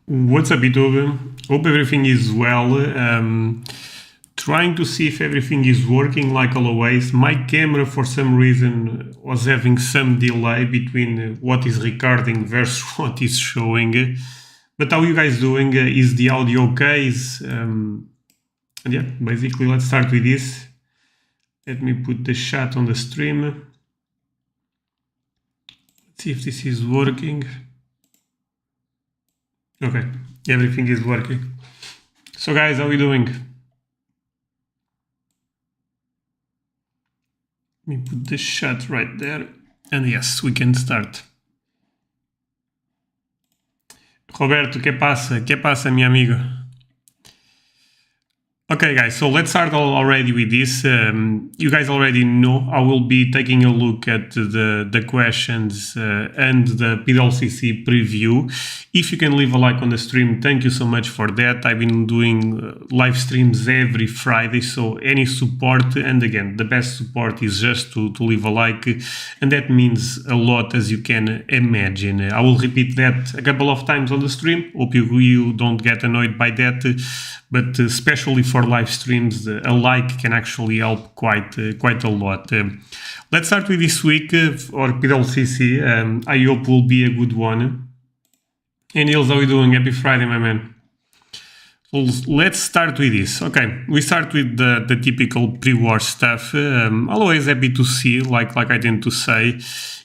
What's up, YouTube? Hope everything is well. Trying to see if everything is working like always. My camera, for some reason, was having some delay between what is recording versus what is showing. But how you guys doing? Is the audio okay? And yeah, basically, let's start with this. Let me put the chat on the stream. Let's see if this is working. Okay, everything is working. So guys, how are we doing? Let me put the chat right there. And yes, we can start. Roberto, ¿qué pasa? ¿Qué pasa, mi amigo? Okay, guys, so let's start already with this. You guys already know I will be taking a look at the questions and the PWCC preview. If you can leave a like on the stream, thank you so much for that. I've been doing live streams every Friday, so any support, and again, the best support is just to leave a like, and that means a lot, as you can imagine. I will repeat that a couple of times on the stream. Hope you don't get annoyed by that. But especially for live streams, a like can actually help quite a lot. Let's start with this week or PWCC. I hope will be a good one. And Niels, how are you doing? Happy Friday, my man. So let's start with this. Okay, we start with the typical pre-war stuff. Always happy to see, like I tend to say,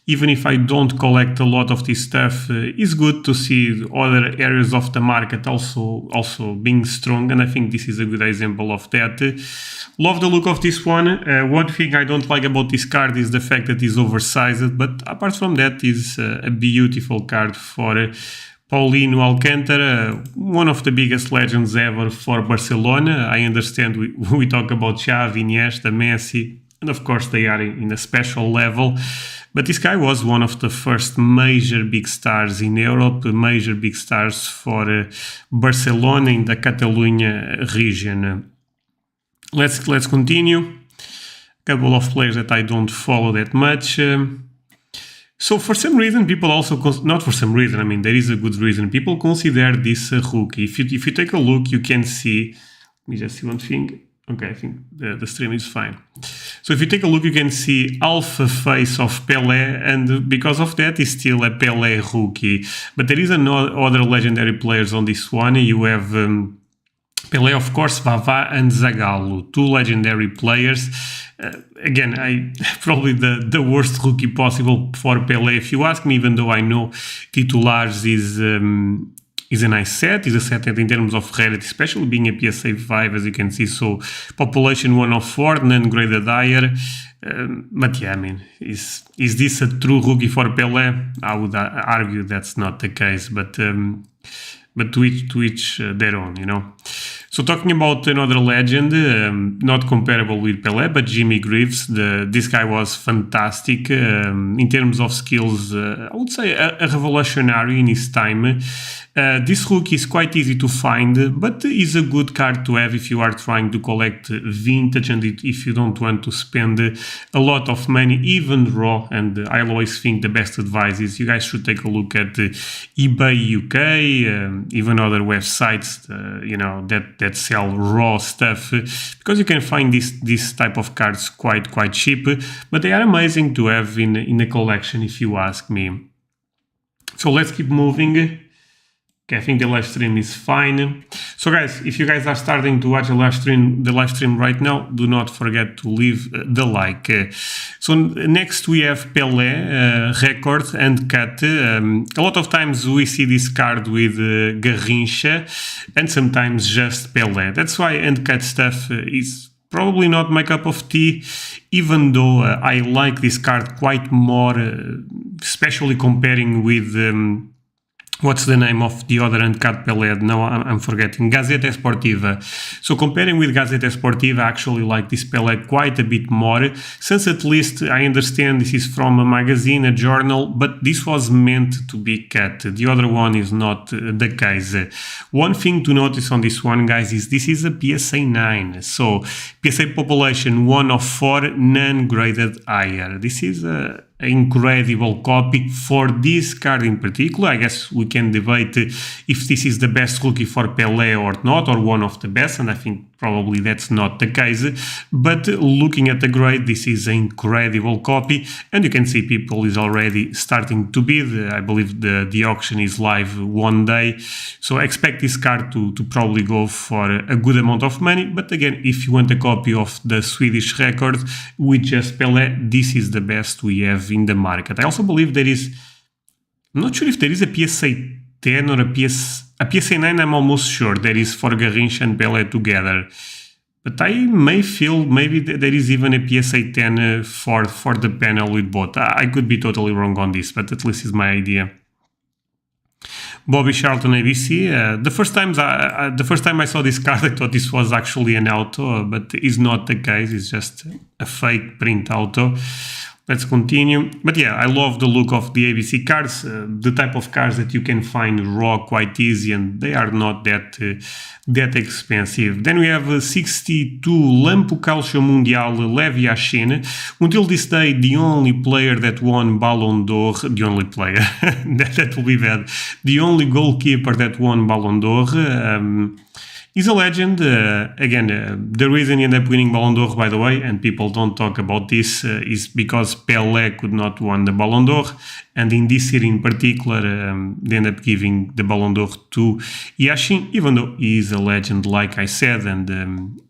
even if I don't collect a lot of this stuff, it's good to see other areas of the market also being strong, and I think this is a good example of that. Love the look of this one. One thing I don't like about this card is the fact that it's oversized, but apart from that, it's a beautiful card for Paulinho Alcántara, one of the biggest legends ever for Barcelona. I understand we talk about Xavi, Iniesta, Messi, and of course they are in a special level. But this guy was one of the first major big stars in Europe, major big stars for Barcelona in the Catalonia region. Let's continue. A couple of players that I don't follow that much. So for some reason, people also, not for some reason, I mean, there is a good reason, people consider this a rookie. If you take a look, you can see, let me just see one thing. Okay, I think the stream is fine. So if you take a look, you can see alpha face of Pelé, and because of that, he's still a Pelé rookie. But there is other legendary players on this one. You have Pelé, of course, Vavá and Zagallo, two legendary players. Again, probably the worst rookie possible for Pelé, if you ask me, even though I know Titulares is a nice set. Is a set that in terms of rarity, especially being a PSA 5, as you can see, so population 1 of 4, non-graded higher. But yeah, I mean, is this a true rookie for Pelé? I would argue that's not the case, but to each their own, you know. So talking about another legend, not comparable with Pelé, but Jimmy Greaves. This guy was fantastic in terms of skills. I would say a revolutionary in his time. This rookie is quite easy to find, but is a good card to have if you are trying to collect vintage and if you don't want to spend a lot of money, even raw. And I always think the best advice is you guys should take a look at eBay UK, even other websites, you know, that sell raw stuff, because you can find this type of cards quite cheap, but they are amazing to have in a collection, if you ask me. So let's keep moving. Okay, I think the live stream is fine. So guys, if you guys are starting to watch the live stream right now, do not forget to leave the like. So next we have Pelé, record and cut. A lot of times we see this card with Garrincha and sometimes just Pelé. That's why uncut stuff is probably not my cup of tea, even though I like this card quite more, especially comparing with what's the name of the other uncut Pelé? Now I'm forgetting. Gazeta Esportiva. So comparing with Gazeta Esportiva, I actually like this Pelé quite a bit more, since at least I understand this is from a magazine, a journal, but this was meant to be cut. The other one is not the case. One thing to notice on this one, guys, is this is a PSA 9. So PSA population 1 of 4, non-graded higher. This is a incredible copy for this card in particular. I guess we can debate if this is the best rookie for Pelé or not, or one of the best, and I think probably that's not the case. But looking at the grade, this is an incredible copy, and you can see people is already starting to bid. I believe the auction is live one day, so expect this card to probably go for a good amount of money. But again, if you want a copy of the Swedish record with just Pelé, this is the best we have in the market. I also believe there is, I'm not sure if there is a PSA 10 or a PSA 9. I'm almost sure there is for Garrincha and Pelé together, but I may feel maybe there is even a PSA 10 for the panel with both. I could be totally wrong on this, but at least is my idea. Bobby Charlton ABC. The first time I saw this card, I thought this was actually an auto, but it's not the case. It's just a fake print auto. Let's continue. But yeah, I love the look of the ABC cards, the type of cards that you can find raw quite easy, and they are not that expensive. Then we have 62 Lampo Calcio Mundial Levi Yashin. Until this day, the only player that won Ballon d'Or, the only player, that will be bad, the only goalkeeper that won Ballon d'Or. He's a legend. The reason he ended up winning Ballon d'Or, by the way, and people don't talk about this, is because Pelé could not win the Ballon d'Or, and in this year in particular, they ended up giving the Ballon d'Or to Yashin, even though he is a legend, like I said, and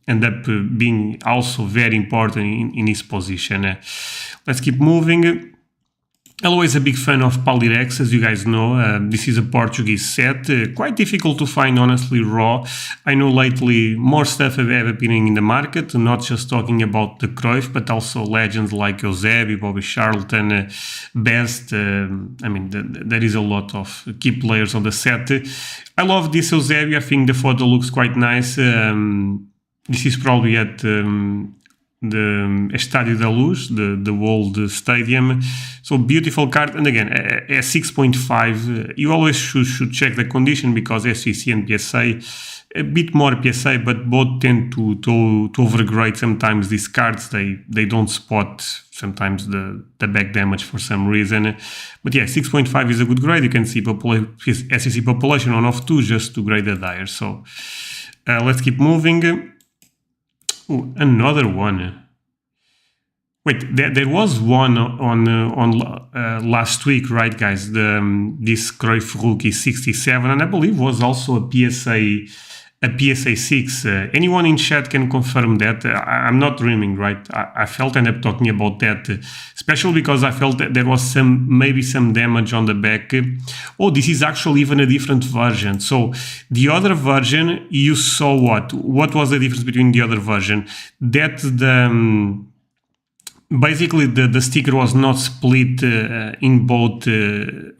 ended up being also very important in his position. Let's keep moving. Always a big fan of Palirex, as you guys know. This is a Portuguese set, quite difficult to find, honestly, raw. I know lately more stuff have appearing in the market, not just talking about the Cruyff, but also legends like Eusebio, Bobby Charlton, Best. There is a lot of key players on the set. I love this Eusebio. I think the photo looks quite nice. This is probably at the Estádio da Luz, the old stadium. So beautiful card, and again, a 6.5. You always should check the condition, because SCC and PSA, a bit more PSA, but both tend to overgrade sometimes these cards. They don't spot sometimes the back damage for some reason. But yeah, 6.5 is a good grade. You can see SCC population on off 2 just to grade the dire. So let's keep moving. Ooh, another one. Wait, there was one on last week, right, guys? This Cruyff rookie 67, and I believe was also a PSA 6. Anyone in chat can confirm that. I'm not dreaming, right? I felt I ended up talking about that, especially because I felt that there was maybe some damage on the back. Oh, this is actually even a different version. So the other version, you saw what? What was the difference between the other version? That basically the sticker was not split in both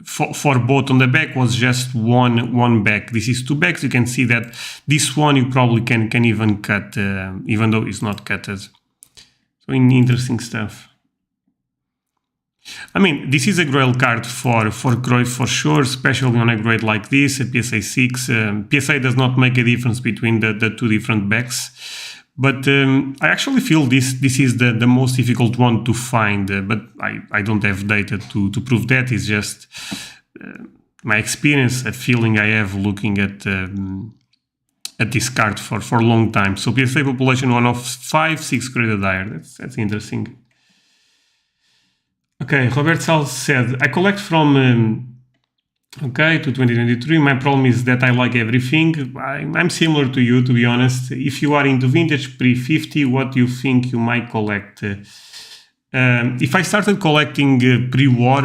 for both on the back, was just one back. This is 2 backs. You can see that this one you probably can even cut, even though it's not cutted. So interesting stuff. I mean, this is a grail card for Cruyff for sure, especially on a grade like this, a PSA 6. PSA does not make a difference between the 2 different backs. But I actually feel this is the most difficult one to find, but I don't have data to prove that. It's just my experience, a feeling I have looking at this card for a long time. So PSA population 1 of 5, 6 graded dire. That's interesting. Okay, Robert Sal said, I collect from... Okay, to 2023. My problem is that I like everything. I'm similar to you, to be honest. If you are into vintage pre-50, what do you think you might collect? If I started collecting pre-war,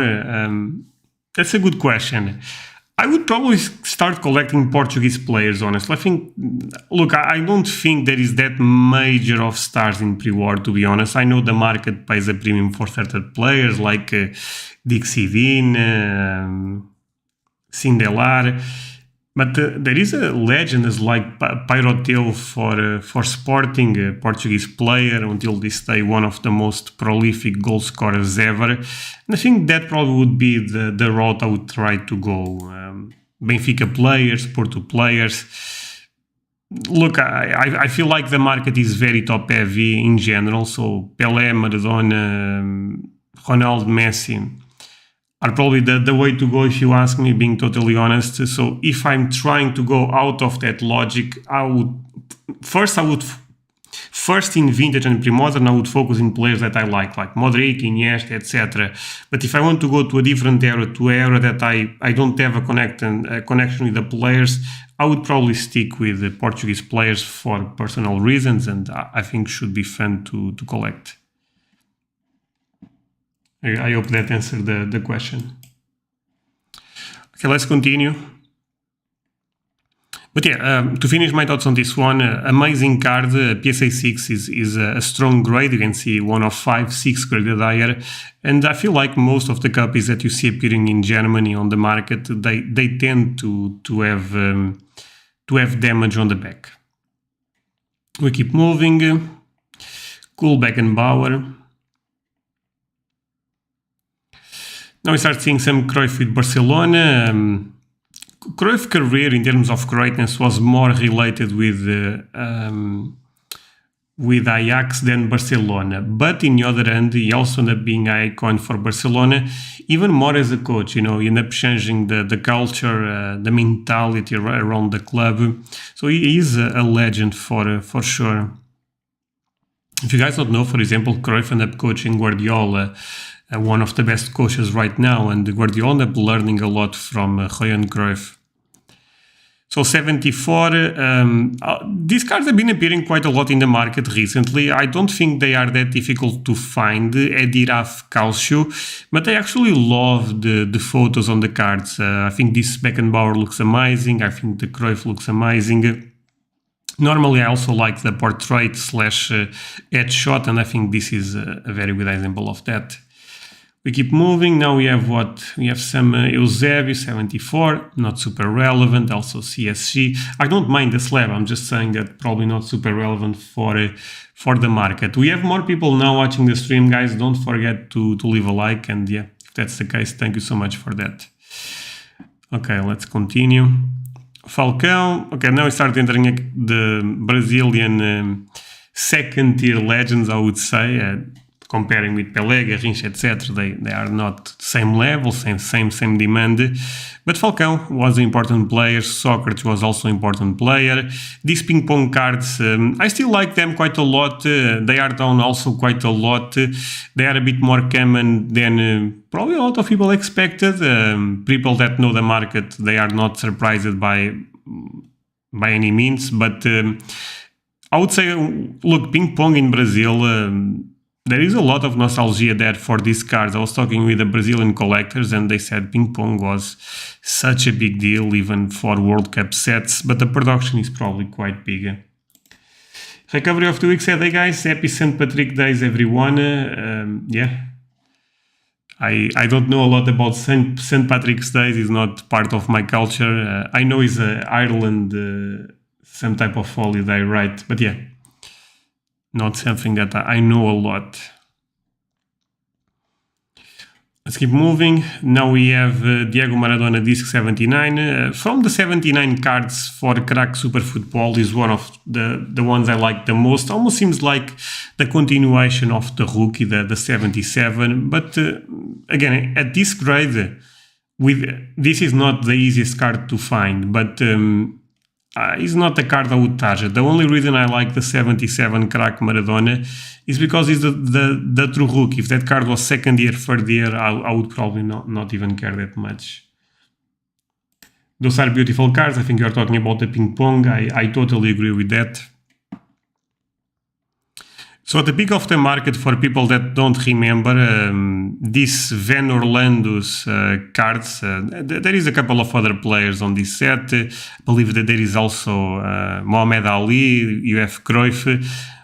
that's a good question. I would probably start collecting Portuguese players, honestly. I think, look, I don't think there is that major of stars in pre-war, to be honest. I know the market pays a premium for certain players like Dixie Dean, Sindelar, but there is a legend as like Pairoteu for Sporting, a Portuguese player, until this day one of the most prolific goal scorers ever. And I think that probably would be the route I would try to go. Benfica players, Porto players. Look, I feel like the market is very top heavy in general, so Pelé, Maradona, Ronaldo, Messi are probably the way to go if you ask me, being totally honest. So if I'm trying to go out of that logic, I would first in vintage and pre-modern, I would focus in players that I like Modric, Iniesta, etc. But if I want to go to a different era, to an era that I don't have a connection with the players, I would probably stick with the Portuguese players for personal reasons, and I think should be fun to collect. I hope that answered the question. Okay, let's continue. But yeah, to finish my thoughts on this one, amazing card. PSA 6 is a strong grade. You can see 1 of 5, 6 graded higher. And I feel like most of the copies that you see appearing in Germany on the market, they tend to have damage on the back. We keep moving. Cool Beckenbauer. Now we start seeing some Cruyff with Barcelona. Cruyff's career in terms of greatness was more related with Ajax than Barcelona. But in the other hand, he also ended up being an icon for Barcelona, even more as a coach. You know, he ended up changing the culture, the mentality around the club. So he is a legend for sure. If you guys don't know, for example, Cruyff ended up coaching Guardiola, one of the best coaches right now, and Guardiola ended up learning a lot from Johan Cruyff. So 74, these cards have been appearing quite a lot in the market recently. I don't think they are that difficult to find, Ediraf Calcio, but I actually love the photos on the cards. I think this Beckenbauer looks amazing. I think the Cruyff looks amazing. Normally, I also like the portrait / headshot, and I think this is a very good example of that. We keep moving. Now we have what? We have some Eusebio, 74, not super relevant. Also CSG. I don't mind the slab. I'm just saying that probably not super relevant for the market. We have more people now watching the stream, guys. Don't forget to leave a like. And yeah, if that's the case, thank you so much for that. Okay, let's continue. Falcão. Okay, now we start entering the Brazilian second-tier legends, I would say. Comparing with Pelé, Garrincha, etc., they are not same level, same demand. But Falcão was an important player. Socrates was also an important player. These ping pong cards, I still like them quite a lot. They are down also quite a lot. They are a bit more common than probably a lot of people expected. People that know the market, they are not surprised by any means. But I would say, look, ping pong in Brazil. There is a lot of nostalgia there for these cards. I was talking with the Brazilian collectors and they said ping pong was such a big deal even for World Cup sets, but the production is probably quite big. Recovery of 2 weeks. Hey guys, happy St. Patrick Days everyone. Yeah, I don't know a lot about St. Patrick's Days. It's not part of my culture. I know it's Ireland, some type of holiday, right? But yeah, not something that I know a lot. Let's keep moving. Now we have Diego Maradona Disc 79. From the 79 cards for Crack Super Football is one of the ones I like the most. Almost seems like the continuation of the rookie, the 77. But again, at this grade, this is not the easiest card to find. But it's not the card I would target. The only reason I like the 77 Crack Maradona is because it's the true rookie. If that card was second year, third year, I would probably not even care that much. Those are beautiful cards. I think you're talking about the ping pong. I totally agree with that. So at the peak of the market, for people that don't remember, this Van Orlando's cards, there is a couple of other players on this set. I believe that there is also Mohamed Ali, you have Cruyff,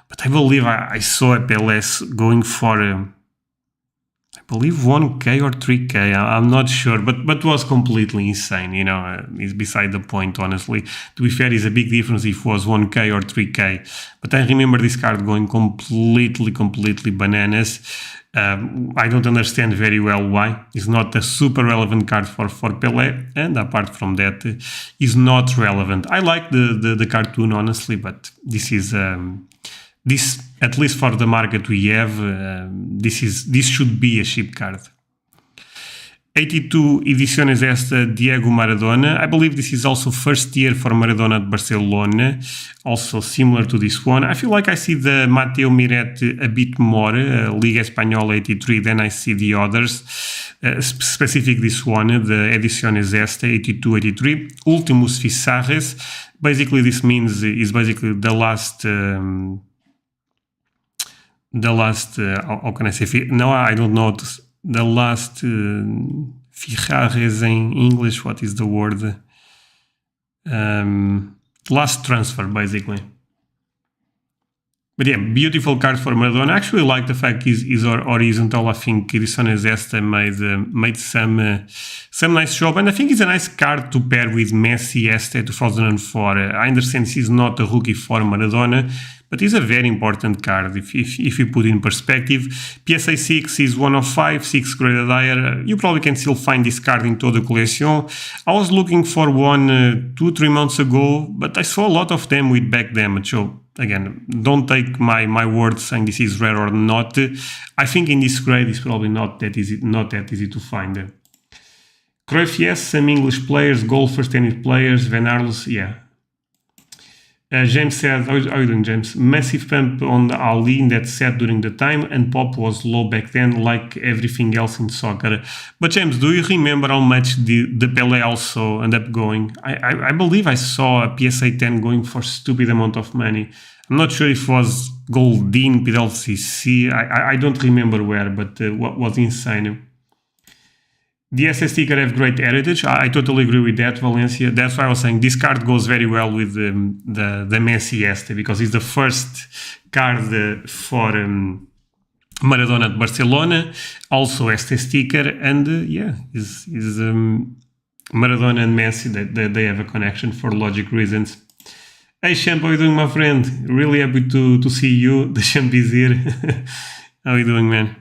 but I believe I saw a Pelé going for, I believe 1K or 3K, I'm not sure, but was completely insane, you know, it's beside the point, honestly. To be fair, it's a big difference if it was 1K or 3K, but I remember this card going completely bananas. I don't understand very well why. It's not a super relevant card for Pelé, and apart from that, is not relevant. I like the cartoon, honestly, but this is this, at least for the market we have, this should be a cheap card. 82 ediciones esta Diego Maradona. I believe this is also first year for Maradona at Barcelona, also similar to this one. I feel like I see the Mateo Miret a bit more, Liga Espanyola 83, than I see the others. Specific this one, the ediciones esta 82-83. Últimos Fichajes. Basically, this means is basically the last. How can I say? No, I don't know. The last fichajes in English, what is the word? Last transfer, basically. But yeah, beautiful card for Maradona. I actually like the fact is horizontal. I think Ediciones Esta made some nice job, and I think it's a nice card to pair with Messi Esta 2004. I understand this is not a rookie for Maradona, but it's a very important card if you put it in perspective. PSA 6 is 1 of 5, 6 graded higher. You probably can still find this card in Todo Colección. I was looking for one 2-3 months ago, but I saw a lot of them with back damage. So again, don't take my word saying this is rare or not. I think in this grade it's probably not that easy to find. Cruyff, yes, some English players, golfers, tennis players, Van Arles, yeah. James said, how are you doing, James? Massive pump on the Ali in that set during the time, and pop was low back then, like everything else in soccer. But James, do you remember how much the Pelé also ended up going? I believe I saw a PSA 10 going for stupid amount of money. I'm not sure if it was Goldin, PWCC, I don't remember where, but what was insane. The SS sticker have great heritage. I totally agree with that, Valencia. That's why I was saying this card goes very well with the Messi Este, because it's the first card for Maradona at Barcelona. Also Este sticker, and yeah, is Maradona and Messi that they have a connection for logic reasons. Hey Champ, how are you doing, my friend? Really happy to see you. The Champ is here. How are you doing, man?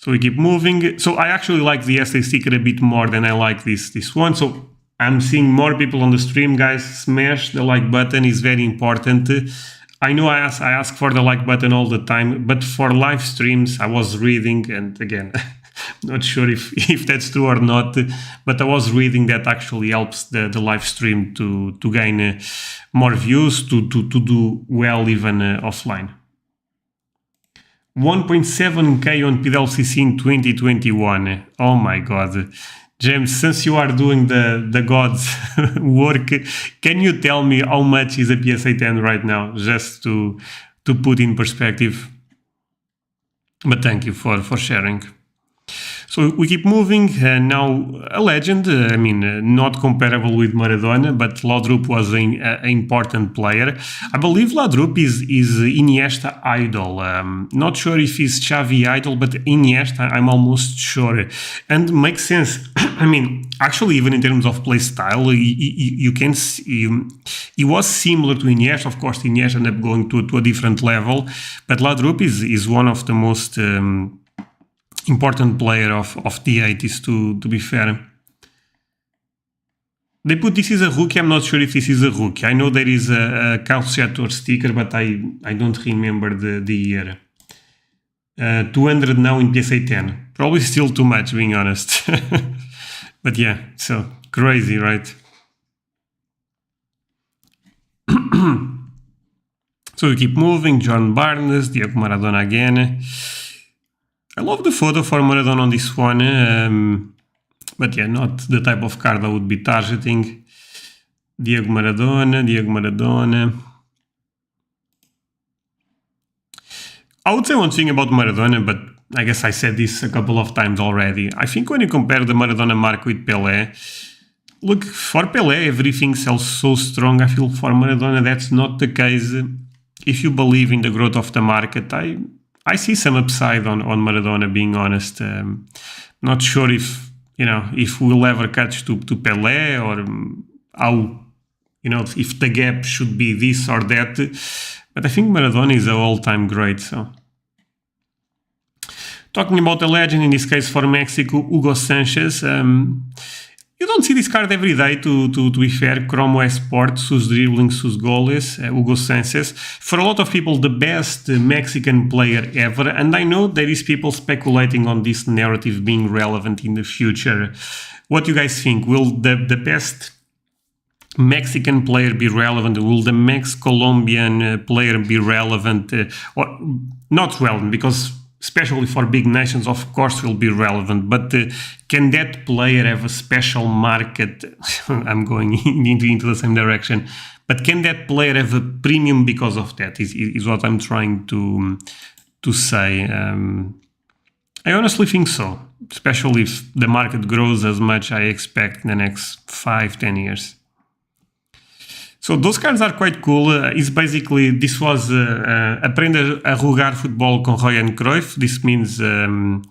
So we keep moving. So I actually like the SA sticker a bit more than I like this one. So I'm seeing more people on the stream, guys. Smash the like button is very important. I know I ask for the like button all the time, but for live streams I was reading, and again, not sure if that's true or not, but I was reading that actually helps the live stream to gain more views, to do well even offline. 1.7k on PWCC in 2021. Oh my god. James, since you are doing the God's work, can you tell me how much is a PSA 10 right now, just to put in perspective? But thank you for sharing. So we keep moving. Now a legend, I mean, not comparable with Maradona, but Laudrup was an important player. I believe Laudrup is Iniesta idol. Not sure if he's Xavi idol, but Iniesta, I'm almost sure. And makes sense. I mean, actually, even in terms of play style, you can see he was similar to Iniesta. Of course, Iniesta ended up going to a different level, but Laudrup is one of the most important player of the 80s, to be fair. They put this is a rookie. I'm not sure if this is a rookie. I know there is a calciator sticker, but I don't remember the year. 200 now in PSA 10. Probably still too much, being honest. But yeah, so crazy, right? So we keep moving. John Barnes, Diego Maradona again. I love the photo for Maradona on this one, but yeah, not the type of card I would be targeting. Diego Maradona. I would say one thing about Maradona, but I guess I said this a couple of times already. I think when you compare the Maradona mark with Pelé, look, for Pelé, everything sells so strong. I feel for Maradona, that's not the case. If you believe in the growth of the market, I see some upside on Maradona, being honest. Not sure if we'll ever catch to Pelé, or how, if the gap should be this or that. But I think Maradona is an all-time great. So, talking about a legend, in this case for Mexico, Hugo Sanchez. you don't see this card every day, to be fair. Cromo Sport, sus dribbling, sus goles, Hugo Sanchez. For a lot of people, the best Mexican player ever. And I know there is people speculating on this narrative being relevant in the future. What do you guys think? Will the best Mexican player be relevant? Will the Colombian player be relevant? Or not relevant, because especially for big nations, of course, will be relevant. But can that player have a special market? I'm going into the same direction. But can that player have a premium because of that? Is what I'm trying to say. I honestly think so, especially if the market grows as much I expect in the next 5-10 years. So those cards are quite cool. This was Aprender a Jogar Futebol com Roy and Cruyff. This means learn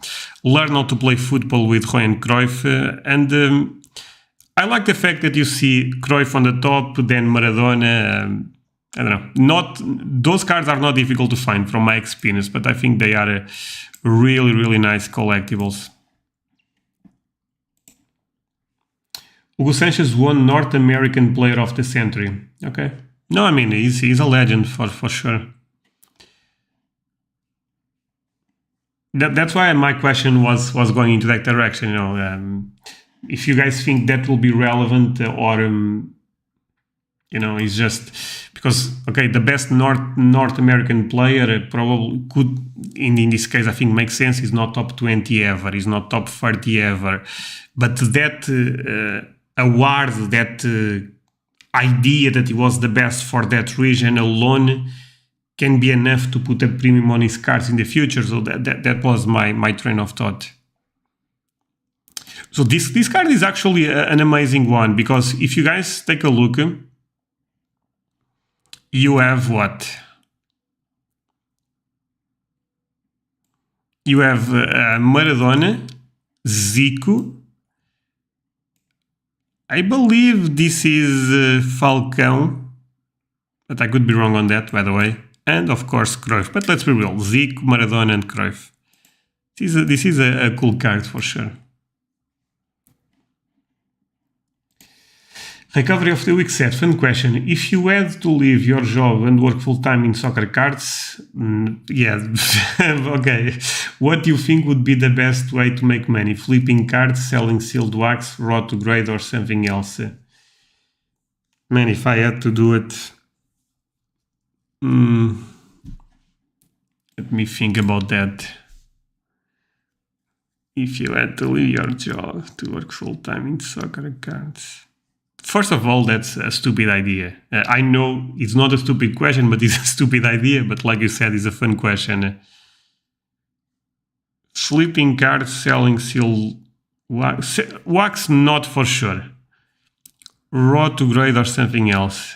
how to play football with Roy and Cruyff. I like the fact that you see Cruyff on the top, then Maradona. I don't know. Those cards are not difficult to find from my experience, but I think they are really, really nice collectibles. Hugo Sanchez won North American Player of the Century. Okay. No, I mean, he's a legend for sure. That's why my question was going into that direction. If you guys think that will be relevant, or it's just because, okay, the best North American player probably could, in this case, I think makes sense. He's not top 20 ever. He's not top 30 ever. But that award, that idea that he was the best for that region alone can be enough to put a premium on his cards in the future. So that was my train of thought. So this card is actually an amazing one, because if you guys take a look, you have what? You have Maradona, Zico. I believe this is Falcão, but I could be wrong on that, by the way. And of course Cruyff, but let's be real, Zico, Maradona and Cruyff. This is a cool card for sure. Recovery of the week set. Fun question. If you had to leave your job and work full-time in soccer cards, yeah, okay. What do you think would be the best way to make money? Flipping cards, selling sealed wax, raw to grade, or something else? Man, if I had to do it... let me think about that. If you had to leave your job to work full-time in soccer cards... First of all, that's a stupid idea. I know it's not a stupid question, but it's a stupid idea. But like you said, it's a fun question. Flipping cards, selling sealed wax, not for sure. Raw to grade or something else.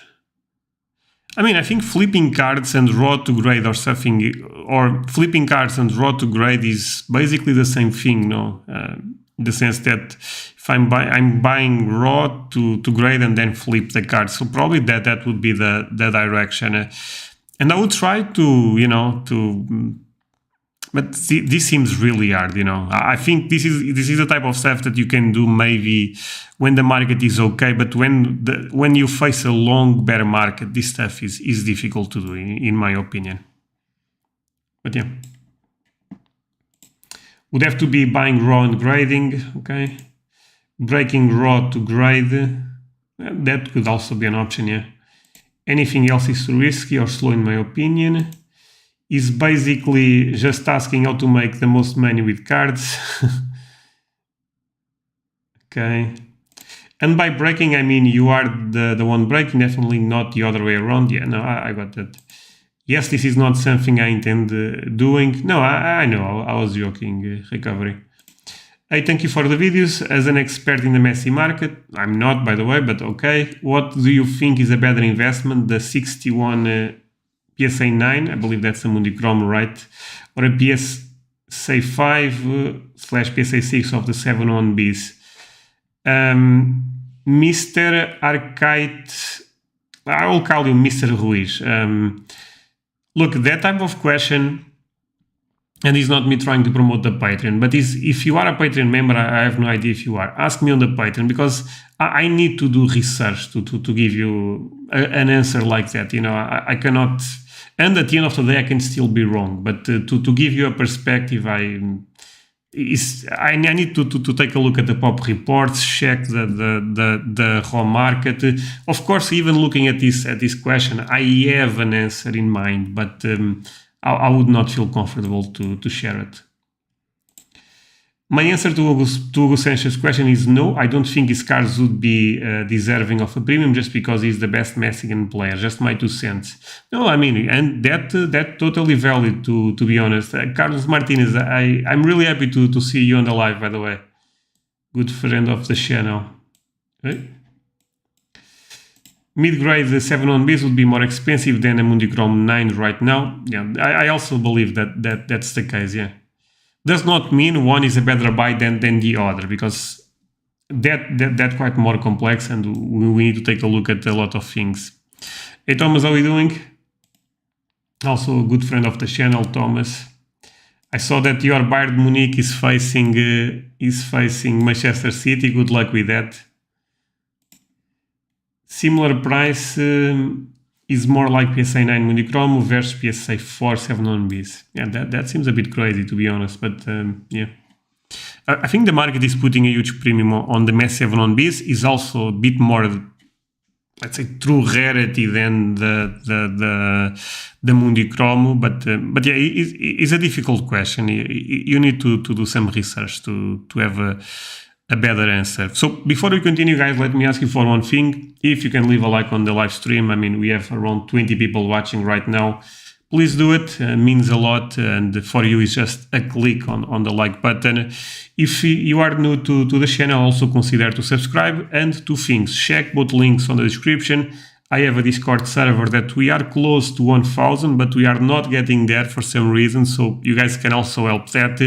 I mean, I think flipping cards and raw to grade or something, or flipping cards and raw to grade is basically the same thing, no? In the sense that if I'm buying raw to grade and then flip the card, so probably that would be the direction, and I would try to but this seems really hard. I think this is the type of stuff that you can do maybe when the market is okay, but when you face a long bear market, this stuff is difficult to do, in my opinion. But yeah. Would have to be buying raw and grading, okay? Breaking raw to grade, that could also be an option, yeah. Anything else is too risky or slow, in my opinion. Is basically just asking how to make the most money with cards. Okay. And by breaking, I mean you are the one breaking, definitely not the other way around. Yeah, no, I got that. Yes, this is not something I intend doing. No, I know, I was joking, Recovery. Hey, thank you for the videos. As an expert in the Messi market, I'm not, by the way, but okay. What do you think is a better investment? The 61 PSA 9, I believe that's a Mundichrome, right? Or a PSA 5/PSA 6 of the 7-1Bs. Mr. Arcite, I will call you Mr. Ruiz. Look, that type of question, And it's not me trying to promote the Patreon, but if you are a Patreon member, I have no idea if you are. Ask me on the Patreon, because I need to do research to give you an answer like that. I cannot, and at the end of the day, I can still be wrong. But to give you a perspective, I need to take a look at the pop reports, check the raw market. Of course, even looking at this question, I have an answer in mind, but I would not feel comfortable to share it. My answer to Hugo Sanchez's question is no. I don't think his cards would be deserving of a premium just because he's the best Mexican player. Just my 2 cents. No, I mean, and that totally valid, to be honest. Carlos Martinez, I'm really happy to see you on the live, by the way. Good friend of the channel. Right? Mid-grade 7-on-Bs would be more expensive than a Mundichrome 9 right now. Yeah, I also believe that's the case, yeah. Does not mean one is a better buy than the other, because that's quite more complex, and we need to take a look at a lot of things. Hey Thomas, how are you doing? Also a good friend of the channel, Thomas. I saw that your Bayern Munich is facing Manchester City. Good luck with that. Similar price is more like PSA 9 Mundichrome versus PSA 4 7-on-Bs. Yeah, that seems a bit crazy, to be honest, but yeah. I think the market is putting a huge premium on the Mass 7-on-Bs. Is also a bit more, let's say, true rarity than the Mundichrome, but yeah, it's a difficult question. You need to do some research to have a better answer. So before we continue, guys, let me ask you for one thing. If you can leave a like on the live stream, I mean, we have around 20 people watching right now. Please do it. It means a lot, and for you it's just a click on the like button. If you are new to the channel, also consider to subscribe. And 2 things, check both links on the description. I have a Discord server that we are close to 1,000, but we are not getting there for some reason, so you guys can also help that.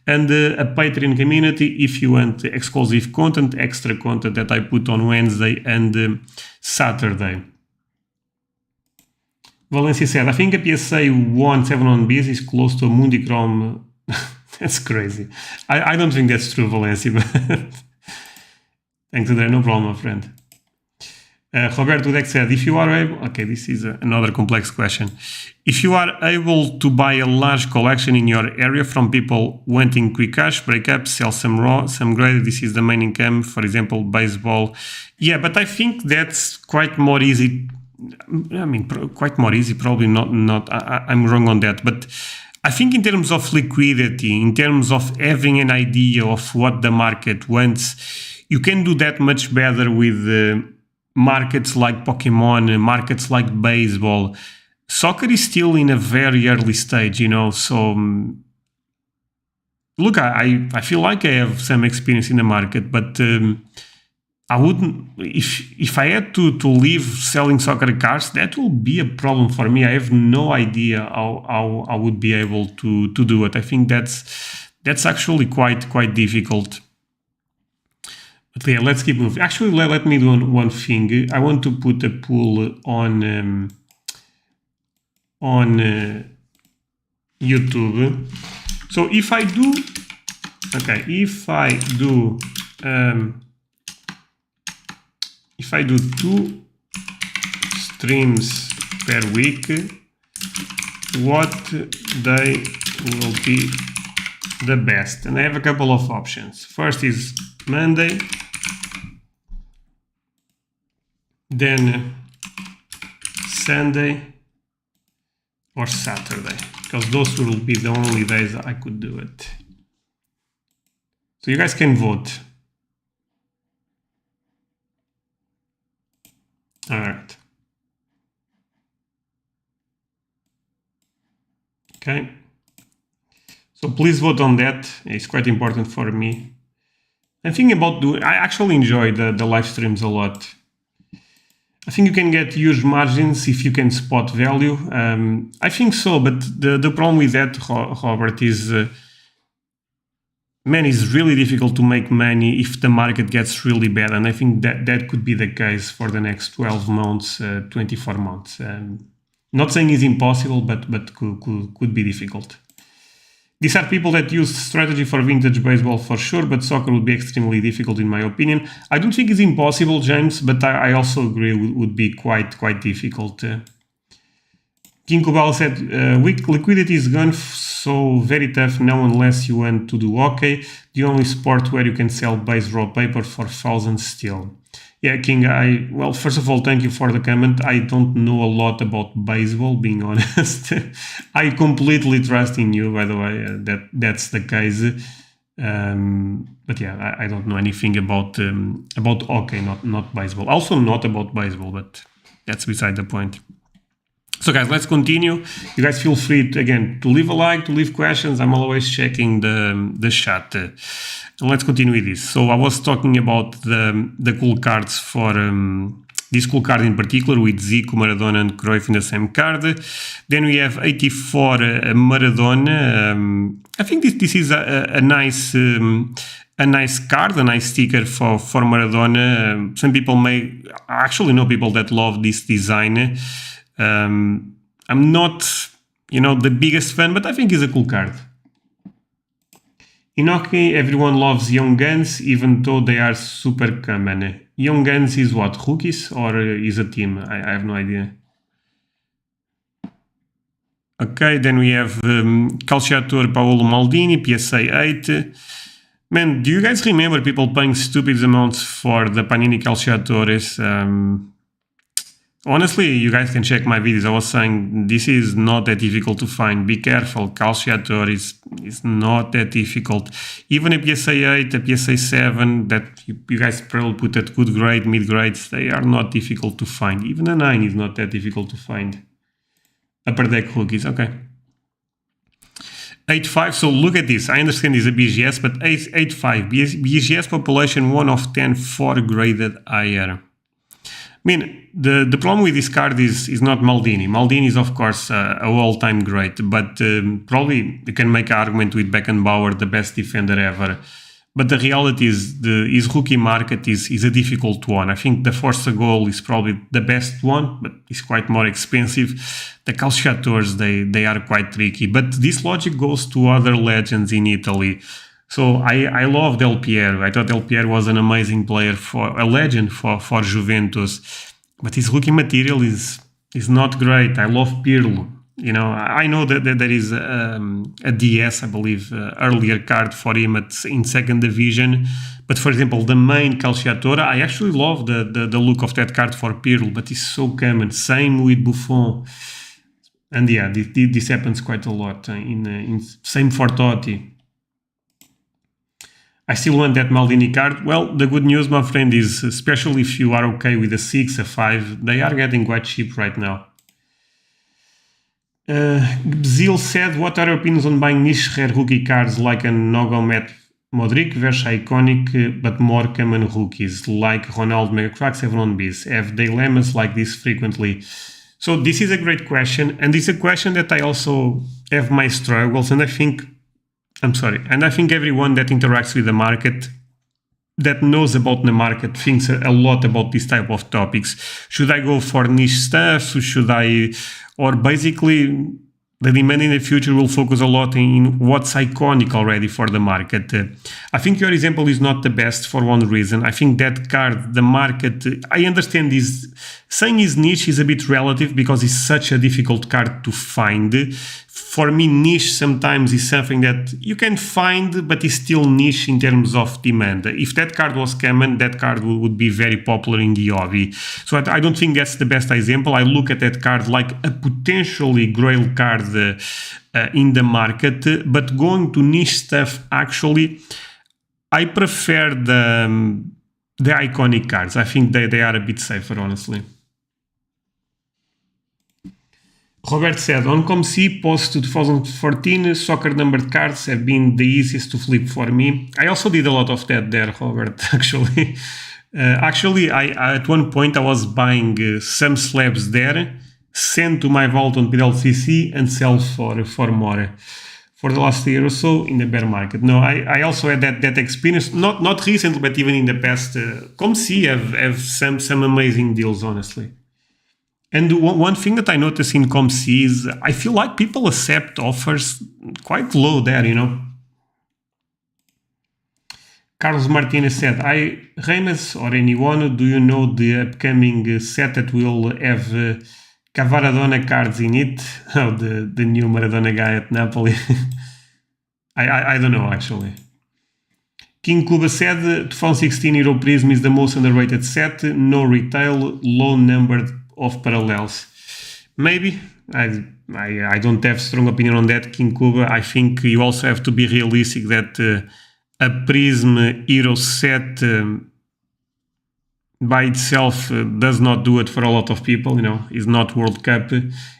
And a Patreon community if you want exclusive content, extra content that I put on Wednesday and Saturday. Valencia said, I think a PSA 1 7-on-Bs is close to a Mundichrome. That's crazy. I don't think that's true, Valencia, but thanks to that, no problem, my friend. Roberto Deck said, if you are able... Okay, this is another complex question. If you are able to buy a large collection in your area from people wanting quick cash, break up, sell some raw, some grade, this is the main income, for example, baseball. Yeah, but I think that's quite more easy. I mean, quite more easy, probably not. I'm wrong on that. But I think in terms of liquidity, in terms of having an idea of what the market wants, you can do that much better with... markets like Pokemon, markets like baseball. Soccer is still in a very early stage, so look, I feel like I have some experience in the market, but I wouldn't, if I had to leave selling soccer cards, that will be a problem for me. I have no idea how I would be able to do it. I think that's actually quite difficult. But yeah, let's keep moving. Actually, let me do one thing. I want to put a poll on YouTube. So if I do, if I do 2 streams per week, what day will be the best? And I have a couple of options. First is Monday, then Sunday or Saturday, because those will be the only days I could do it. So you guys can vote. All right. Okay. So please vote on that. It's quite important for me. I'm thinking about I actually enjoy the live streams a lot. I think you can get huge margins if you can spot value. I think so, but the problem with that, Robert, is man, it's really difficult to make money if the market gets really bad, and I think that could be the case for the next 12 months, 24 months. Not saying it's impossible, but could be difficult. These are people that use strategy for vintage baseball for sure, but soccer would be extremely difficult in my opinion. I don't think it's impossible, James, but I also agree would be quite difficult. King Kubal said, weak liquidity is gone, so very tough now unless you want to do hockey. The only sport where you can sell base raw paper for thousands still. Yeah, King, well, first of all, thank you for the comment. I don't know a lot about baseball, being honest. I completely trust in you, by the way, that's the case. But yeah, I don't know anything about hockey, not baseball. Also not about baseball, but that's beside the point. So guys, let's continue. You guys feel free again to leave a like, to leave questions. I'm always checking the chat. And let's continue with this. So I was talking about the cool cards for this cool card in particular with Zico, Maradona and Cruyff in the same card. Then we have 84 Maradona. I think this is a nice card, a nice sticker for Maradona. Some people I actually know people that love this design. I'm not, the biggest fan, but I think it's a cool card. In hockey, everyone loves Young Guns, even though they are super common. Young Guns is what, rookies, or is a team? I have no idea. Okay, then we have Calciatore Paolo Maldini, PSA 8. Man, do you guys remember people paying stupid amounts for the Panini Calciatores? Honestly, you guys can check my videos. I was saying this is not that difficult to find. Be careful. Calciatore is not that difficult. Even a PSA 8, a PSA 7 that you guys probably put at good grade, mid grades, they are not difficult to find. Even a 9 is not that difficult to find. Upper deck rookies, okay. 8.5, so look at this. I understand it's a BGS, but 8.5. BGS population 1 of 10, 4 graded higher. I mean, the problem with this card is not Maldini. Maldini is, of course, a all-time great, but probably you can make an argument with Beckenbauer, the best defender ever. But the reality is his rookie market is a difficult one. I think the Forza Goal is probably the best one, but it's quite more expensive. The Calciatores, they are quite tricky. But this logic goes to other legends in Italy. So I love Del Piero. I thought Del Piero was an amazing player, a legend for Juventus. But his rookie material is not great. I love Pirlo. I know that there is a DS, I believe, earlier card for him in second division. But for example, the main Calciatore, I actually love the look of that card for Pirlo, but it's so common. Same with Buffon. And yeah, this happens quite a lot. Same for Totti. I still want that Maldini card. Well, the good news, my friend, is especially if you are okay with a 6, a 5, they are getting quite cheap right now. Bzil said, what are your opinions on buying niche rare rookie cards like a Nogomet Modric versus iconic but more common rookies like Ronaldo Mega Cracks, Everon Bees? Have dilemmas like this frequently? So this is a great question, and it's a question that I also have my struggles, and I think everyone that interacts with the market, that knows about the market, thinks a lot about this type of topics. Should I go for niche stuff? Or basically, the demand in the future will focus a lot in what's iconic already for the market. I think your example is not the best for one reason. I think that card, the market, I understand saying is niche is a bit relative because it's such a difficult card to find. For me, niche sometimes is something that you can find, but is still niche in terms of demand. If that card was common, that card would be very popular in the hobby. So I don't think that's the best example. I look at that card like a potentially grail card in the market, but going to niche stuff, actually, I prefer the iconic cards. I think they are a bit safer, honestly. Robert said, on ComC post 2014, soccer numbered cards have been the easiest to flip for me. I also did a lot of that there, Robert, actually. I at one point I was buying some slabs there, send to my vault on PWCC and sell for more. For the last year or so in the bear market. No, I also had that experience, not recently, but even in the past. ComC have some amazing deals, honestly. And one thing that I notice in ComC is I feel like people accept offers quite low there, you know. Carlos Martinez said, "Hi, Reines or anyone, do you know the upcoming set that will have Maradona cards in it?" Oh, the new Maradona guy at Napoli. I don't know, actually. King Kuba said, 2016 Euro Prism is the most underrated set, no retail, low number of parallels. Maybe. I don't have strong opinion on that, King Kuba. I think you also have to be realistic that a Prism Euro set by itself does not do it for a lot of people, you know. It's not World Cup,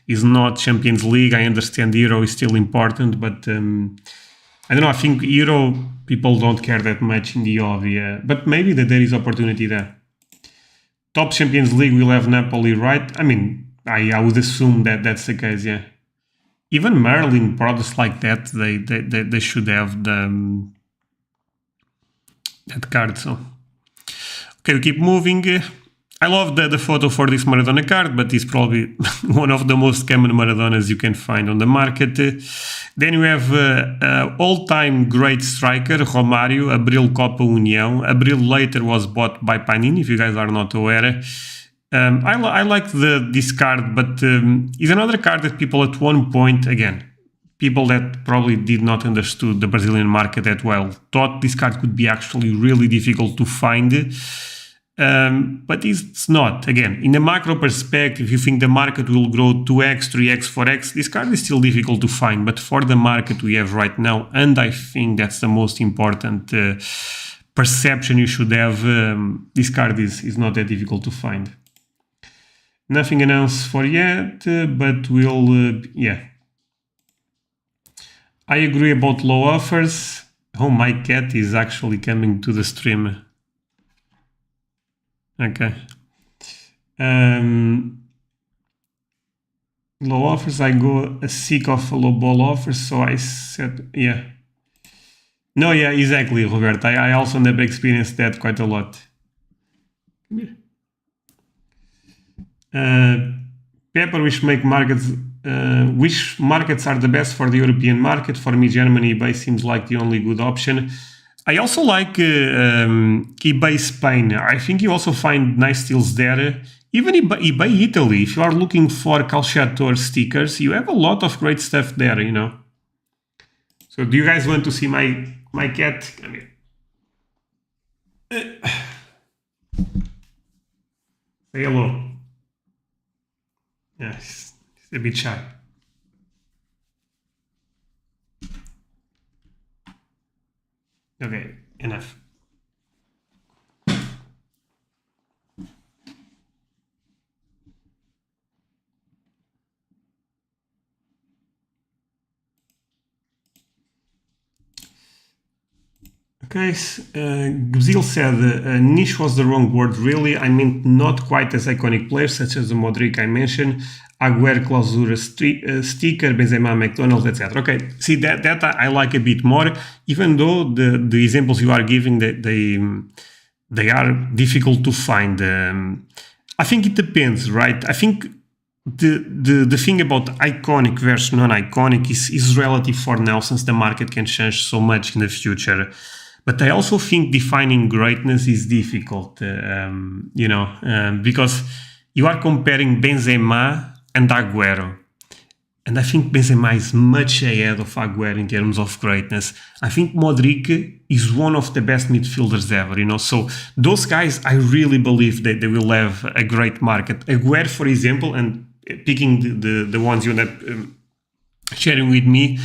it's not Champions League. I understand Euro is still important, but I don't know, I think Euro people don't care that much in the hobby, but maybe that there is opportunity there. Top Champions League will have Napoli, right? I mean, I would assume that that's the case, yeah. Even Merlin products like that, they should have that card, so. Okay, we keep moving. I love the photo for this Maradona card, but it's probably one of the most common Maradonas you can find on the market. Then you have all-time great striker, Romário, Abril Copa União. Abril later was bought by Panini, if you guys are not aware. I like this card, but it's another card that people at one point, again, people that probably did not understood the Brazilian market that well, thought this card could be actually really difficult to find. But it's not. Again, in the macro perspective, you think the market will grow 2x, 3x, 4x, this card is still difficult to find. But for the market we have right now, and I think that's the most important perception you should have, this card is not that difficult to find. Nothing announced for yet, but we'll, yeah. I agree about low offers. Oh, my cat is actually coming to the stream. Okay. Low offers, I go sick of low ball offers, so I said, yeah. No, yeah, exactly, Robert. I also never experienced that quite a lot. Pepper, which markets are the best for the European market? For me, Germany, eBay seems like the only good option. I also like eBay Spain. I think you also find nice deals there. Even eBay Italy, if you are looking for Calciatore stickers, you have a lot of great stuff there, you know. So do you guys want to see my cat? Come here. Say hello. Yeah, he's a bit shy. Okay, enough. Okay, Gzil said, niche was the wrong word, really. I mean, not quite as iconic players, such as the Modric I mentioned, Agüero, Clausura, Sticker, Benzema, McDonald's, etc. Okay, see, that I like a bit more, even though the examples you are giving, they are difficult to find. I think it depends, right? I think the thing about iconic versus non-iconic is relative for now, since the market can change so much in the future. But I also think defining greatness is difficult, you know, because you are comparing Benzema and Agüero. And I think Benzema is much ahead of Agüero in terms of greatness. I think Modric is one of the best midfielders ever, you know. So those guys, I really believe that they will have a great market. Agüero, for example, and picking the ones you're not sharing with me,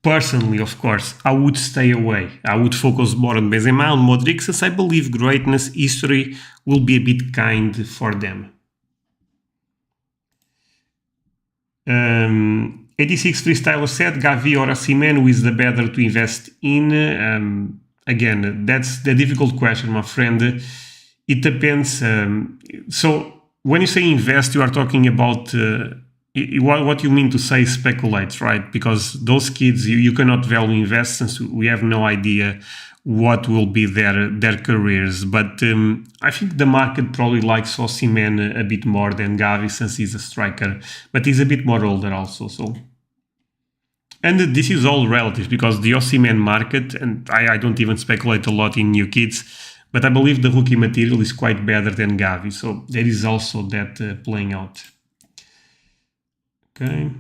personally, of course, I would stay away. I would focus more on Benzema and Modric, since I believe greatness, history will be a bit kind for them. 86 Freestyler said, Gavi or Osimhen, who is the better to invest in? Again, that's the difficult question, my friend. It depends. So when you say invest, you are talking about what you mean to say speculate, right? Because those kids, you cannot value invest, since we have no idea what will be their careers. But I think the market probably likes Osimhen a bit more than Gavi since he's a striker, but he's a bit more older also. So, and this is all relative because the Osimhen market, and I don't even speculate a lot in new kids, but I believe the rookie material is quite better than Gavi. So there is also that playing out. Okay.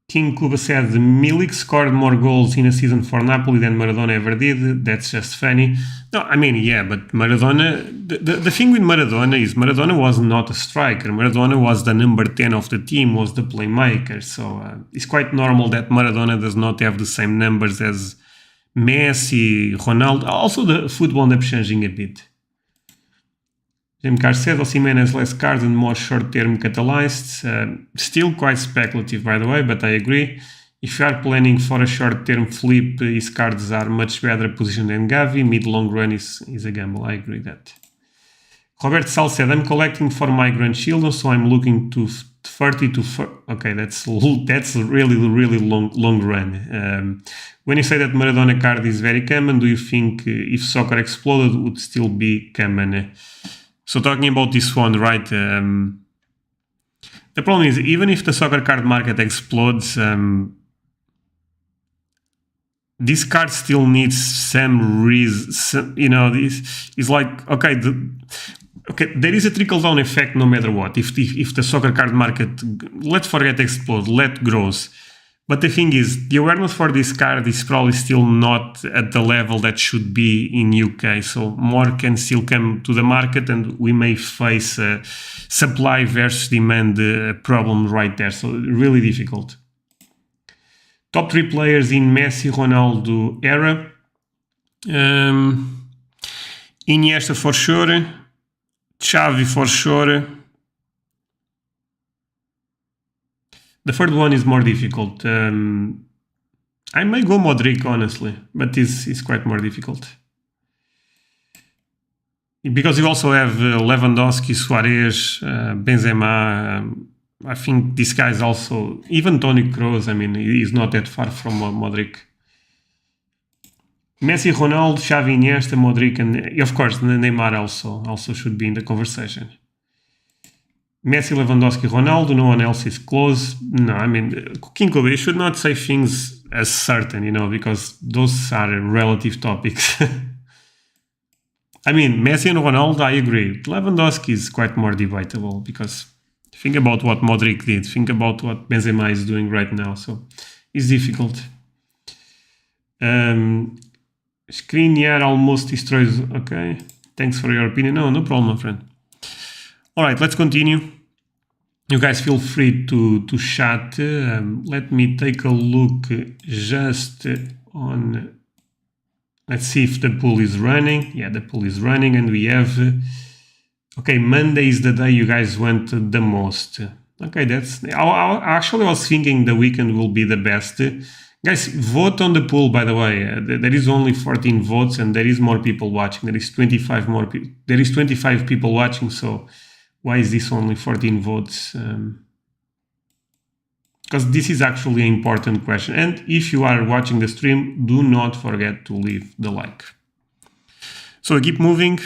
King Kuba said Milik scored more goals in a season for Napoli than Maradona ever did. That's just funny. No, I mean, yeah, but Maradona, the thing with Maradona is Maradona was not a striker. Maradona was the number 10 of the team, was the playmaker. So it's quite normal that Maradona does not have the same numbers as Messi, Ronaldo. Also, the football ended up changing a bit. Jim said Osimhen has less cards and more short-term catalysts. Still quite speculative, by the way, but I agree. If you are planning for a short-term flip, his cards are much better positioned than Gavi. Mid-long run is a gamble. I agree that. Robert Sal said, I'm collecting for my grandchildren, so I'm looking to 30 to 40. Okay, that's really long run. When you say that Maradona card is very common, do you think if soccer exploded would still be common? So talking about this one, right, the problem is even if the soccer card market explodes, this card still needs some reason, this is like, okay, there is a trickle-down effect no matter what. If the soccer card market, let's forget explode, let grows. But the thing is, the awareness for this card is probably still not at the level that should be in UK. So more can still come to the market and we may face a supply versus demand problem right there. So really difficult. Top 3 players in Messi, Ronaldo era. Iniesta for sure. Xavi for sure. The third one is more difficult. I may go Modric, honestly, but it's quite more difficult. Because you also have Lewandowski, Suarez, Benzema. I think this guy is also, even Toni Kroos, I mean, he's not that far from Modric. Messi, Ronaldo, Xavi, Iniesta, Modric, and of course Neymar also should be in the conversation. Messi, Lewandowski, Ronaldo, no one else is close. No, I mean, King Kobe, you should not say things as certain, because those are relative topics. I mean, Messi and Ronaldo, I agree. Lewandowski is quite more debatable because think about what Modric did. Think about what Benzema is doing right now. So it's difficult. Screen here almost destroys. Okay. Thanks for your opinion. No problem, my friend. All right, let's continue. You guys feel free to chat. Let me take a look just on... Let's see if the pool is running. Yeah, the pool is running and we have... Okay, Monday is the day you guys went the most. Okay, that's... Actually, I was thinking the weekend will be the best. Guys, vote on the pool, by the way. There is only 14 votes and there is more people watching. There is 25 more people. There is 25 people watching, so... Why is this only 14 votes? Because this is actually an important question. And if you are watching the stream, do not forget to leave the like. So I keep moving.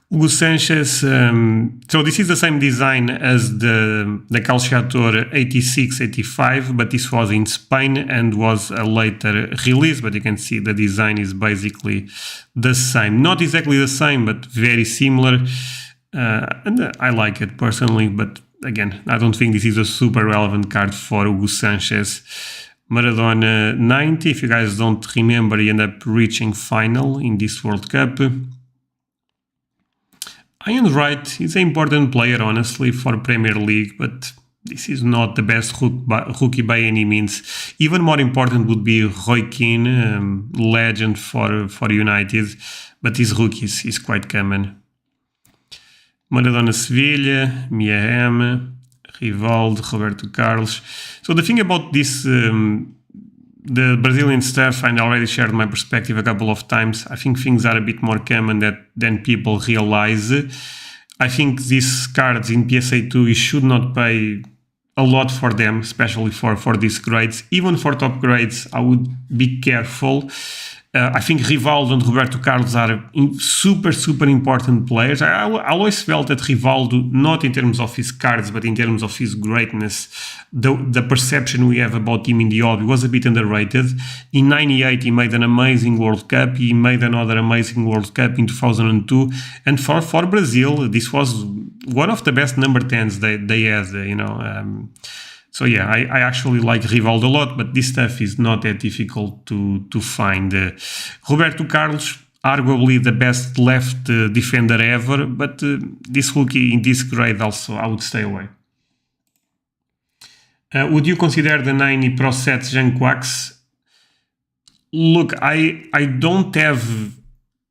Hugo Sanchez. So this is the same design as the Calciator 86-85, but this was in Spain and was a later release. But you can see the design is basically the same. Not exactly the same, but very similar. And I like it personally, but again, I don't think this is a super relevant card for Hugo Sanchez. Maradona 90, if you guys don't remember, he ended up reaching final in this World Cup. Ian Wright, he's an important player, honestly, for Premier League, but this is not the best rookie by any means. Even more important would be Roy Keane, legend for United, but his rookie is quite common. Maradona Sevilla, Mia Hamm, Rivaldo, Roberto Carlos. So the thing about this, the Brazilian stuff, I already shared my perspective a couple of times. I think things are a bit more common than people realize. I think these cards in PSA 2, you should not pay a lot for them, especially for these grades. Even for top grades, I would be careful. I think Rivaldo and Roberto Carlos are super important players. I always felt that Rivaldo, not in terms of his cards, but in terms of his greatness, the perception we have about him in the hobby was a bit underrated. In '98, he made an amazing World Cup. He made another amazing World Cup in 2002. And for Brazil, this was one of the best number 10s they had, So yeah, I actually like Rivaldo a lot, but this stuff is not that difficult to find. Roberto Carlos, arguably the best left defender ever, but this rookie in this grade also, I would stay away. Would you consider the 90 Pro Set Jean Quax? Look, I don't have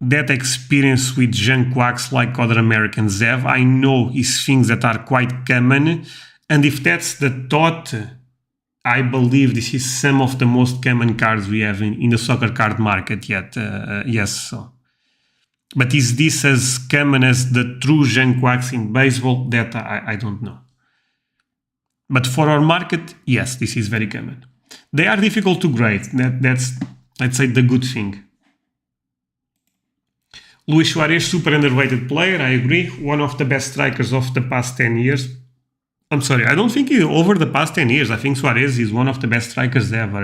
that experience with Jean Quax like other Americans have. I know his things that are quite common. And if that's the thought, I believe this is some of the most common cards we have in the soccer card market yet. Yes. So. But is this as common as the true Jean Quax in baseball? That I don't know. But for our market, yes, this is very common. They are difficult to grade. That's, let's say, the good thing. Luis Suarez, super underrated player, I agree. One of the best strikers of the past 10 years. I'm sorry, I don't think over the past 10 years, I think Suarez is one of the best strikers ever.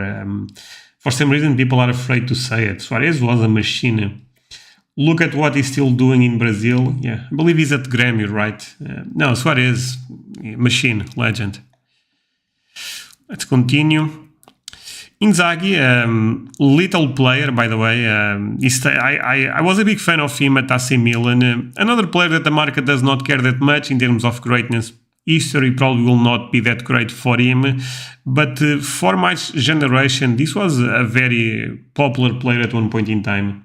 For some reason, people are afraid to say it. Suarez was a machine. Look at what he's still doing in Brazil. Yeah, I believe he's at Grêmio, right? No, Suarez, machine, legend. Let's continue. Inzaghi, little player, by the way. I was a big fan of him at AC Milan. Another player that the market does not care that much in terms of greatness. History probably will not be that great for him, but for my generation, this was a very popular player at one point in time.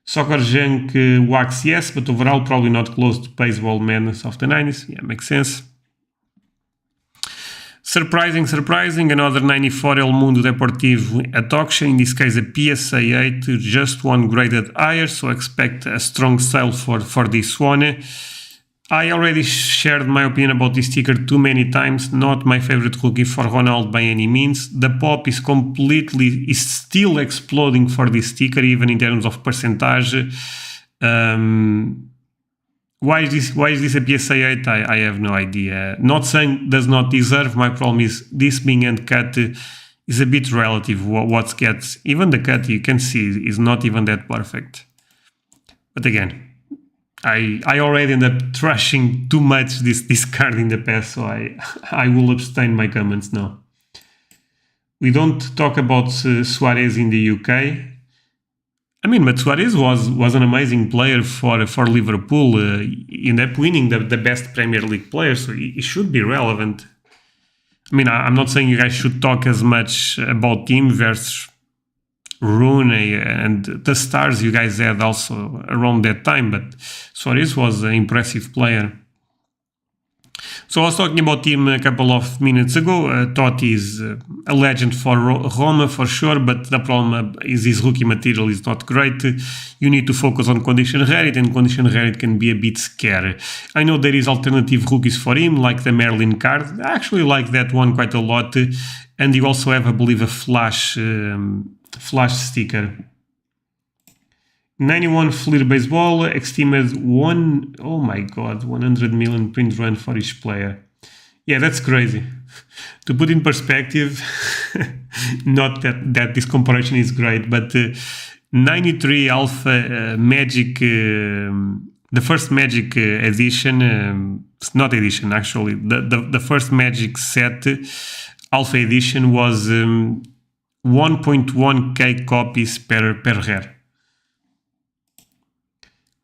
Soccer Junk Wax, yes, but overall probably not close to baseball madness of the 90s. Yeah, makes sense. Surprising, another 94 El Mundo Deportivo at auction, in this case a PSA 8, just one graded higher, so expect a strong sale for this one. I already shared my opinion about this sticker too many times. Not my favorite rookie for Ronaldo by any means. The pop is still exploding for this sticker, even in terms of percentage. Why is this a PSA 8? I have no idea. Not saying does not deserve. My problem is this being uncut is a bit relative. What gets, even the cut you can see is not even that perfect. But again, I already end up trashing too much this card in the past, so I will abstain my comments now. We don't talk about Suarez in the UK. I mean, but Suarez was an amazing player for Liverpool. He ended up winning the best Premier League player, so he should be relevant. I mean, I'm not saying you guys should talk as much about him versus Rooney and the stars you guys had also around that time, but Suarez was an impressive player. So I was talking about him a couple of minutes ago. Totti is a legend for Roma for sure, but the problem is his rookie material is not great. You need to focus on condition rarity, and condition rarity can be a bit scary. I know there is alternative rookies for him, like the Merlin card. I actually like that one quite a lot. And you also have, I believe, a flash sticker. 91 Fleer Baseball, estimated 100 million print run for each player. Yeah, that's crazy. To put in perspective, not that this comparison is great, but 93 Alpha Magic, the first Magic edition, not edition actually, the first Magic set, Alpha edition was 1.1k copies per rare.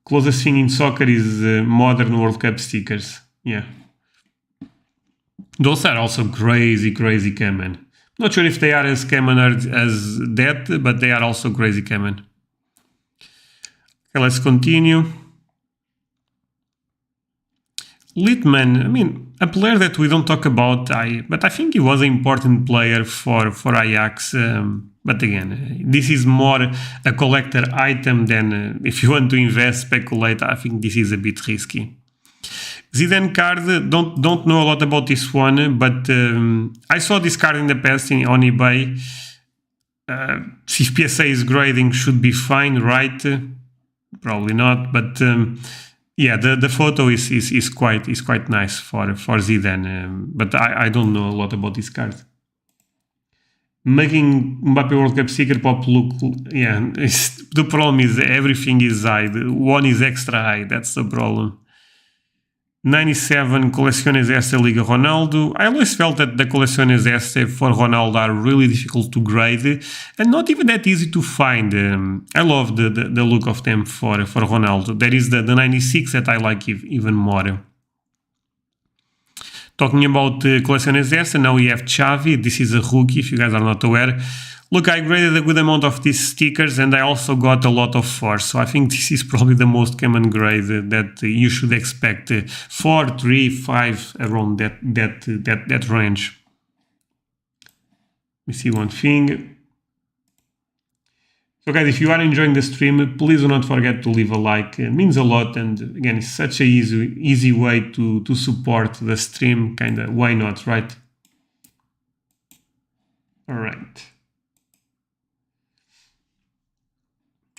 Closest thing in soccer is modern World Cup stickers. Yeah. Those are also crazy common. Not sure if they are as common as that, but they are also crazy common. Okay, let's continue. Littman, I mean, a player that we don't talk about, but I think he was an important player for Ajax. But again, this is more a collector item than if you want to invest, speculate. I think this is a bit risky. Zidane card, don't know a lot about this one, but I saw this card in the past on eBay. If PSA is grading, should be fine, right? Probably not, but yeah, the photo is quite nice for Zidane, but I don't know a lot about this card. Making Mbappe World Cup sticker pop look, yeah, the problem is everything is high. One is extra high, that's the problem. 97 Colecciones Este Liga Ronaldo. I always felt that the Colecciones Este for Ronaldo are really difficult to grade and not even that easy to find. I love the look of them for Ronaldo. There is the 96 that I like even more. Talking about Colecciones Este, now we have Xavi. This is a rookie, if you guys are not aware. Look, I graded a good amount of these stickers and I also got a lot of 4, so I think this is probably the most common grade that you should expect. 4, 3, 5, around that range. Let me see one thing. So guys, if you are enjoying the stream, please do not forget to leave a like. It means a lot, and again, it's such an easy way to support the stream. Kinda, why not, right? All right.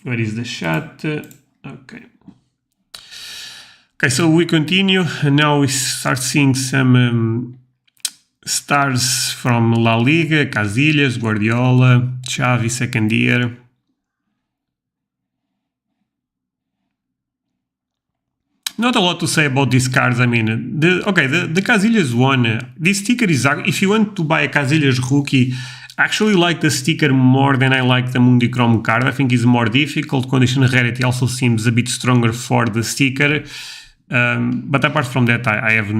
Where is the chat? Okay. Okay, so we continue, and now we start seeing some stars from La Liga: Casillas, Guardiola, Xavi, second year. Not a lot to say about these cards. I mean, the Casillas one, this sticker is, if you want to buy a Casillas rookie, I actually like the sticker more than I like the Mundichrome card. I think it's more difficult. Condition rarity also seems a bit stronger for the sticker. But apart from that, I have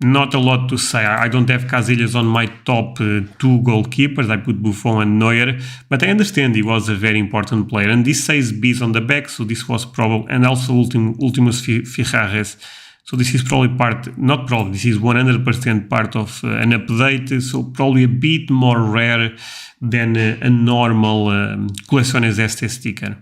not a lot to say. I don't have Casillas on my top 2 goalkeepers. I put Buffon and Neuer, but I understand he was a very important player. And this says Bis on the back, so this was probable, and also Ultimus Fichares. So this is probably this is 100% part of an update, so probably a bit more rare than a normal Colecciones Este sticker.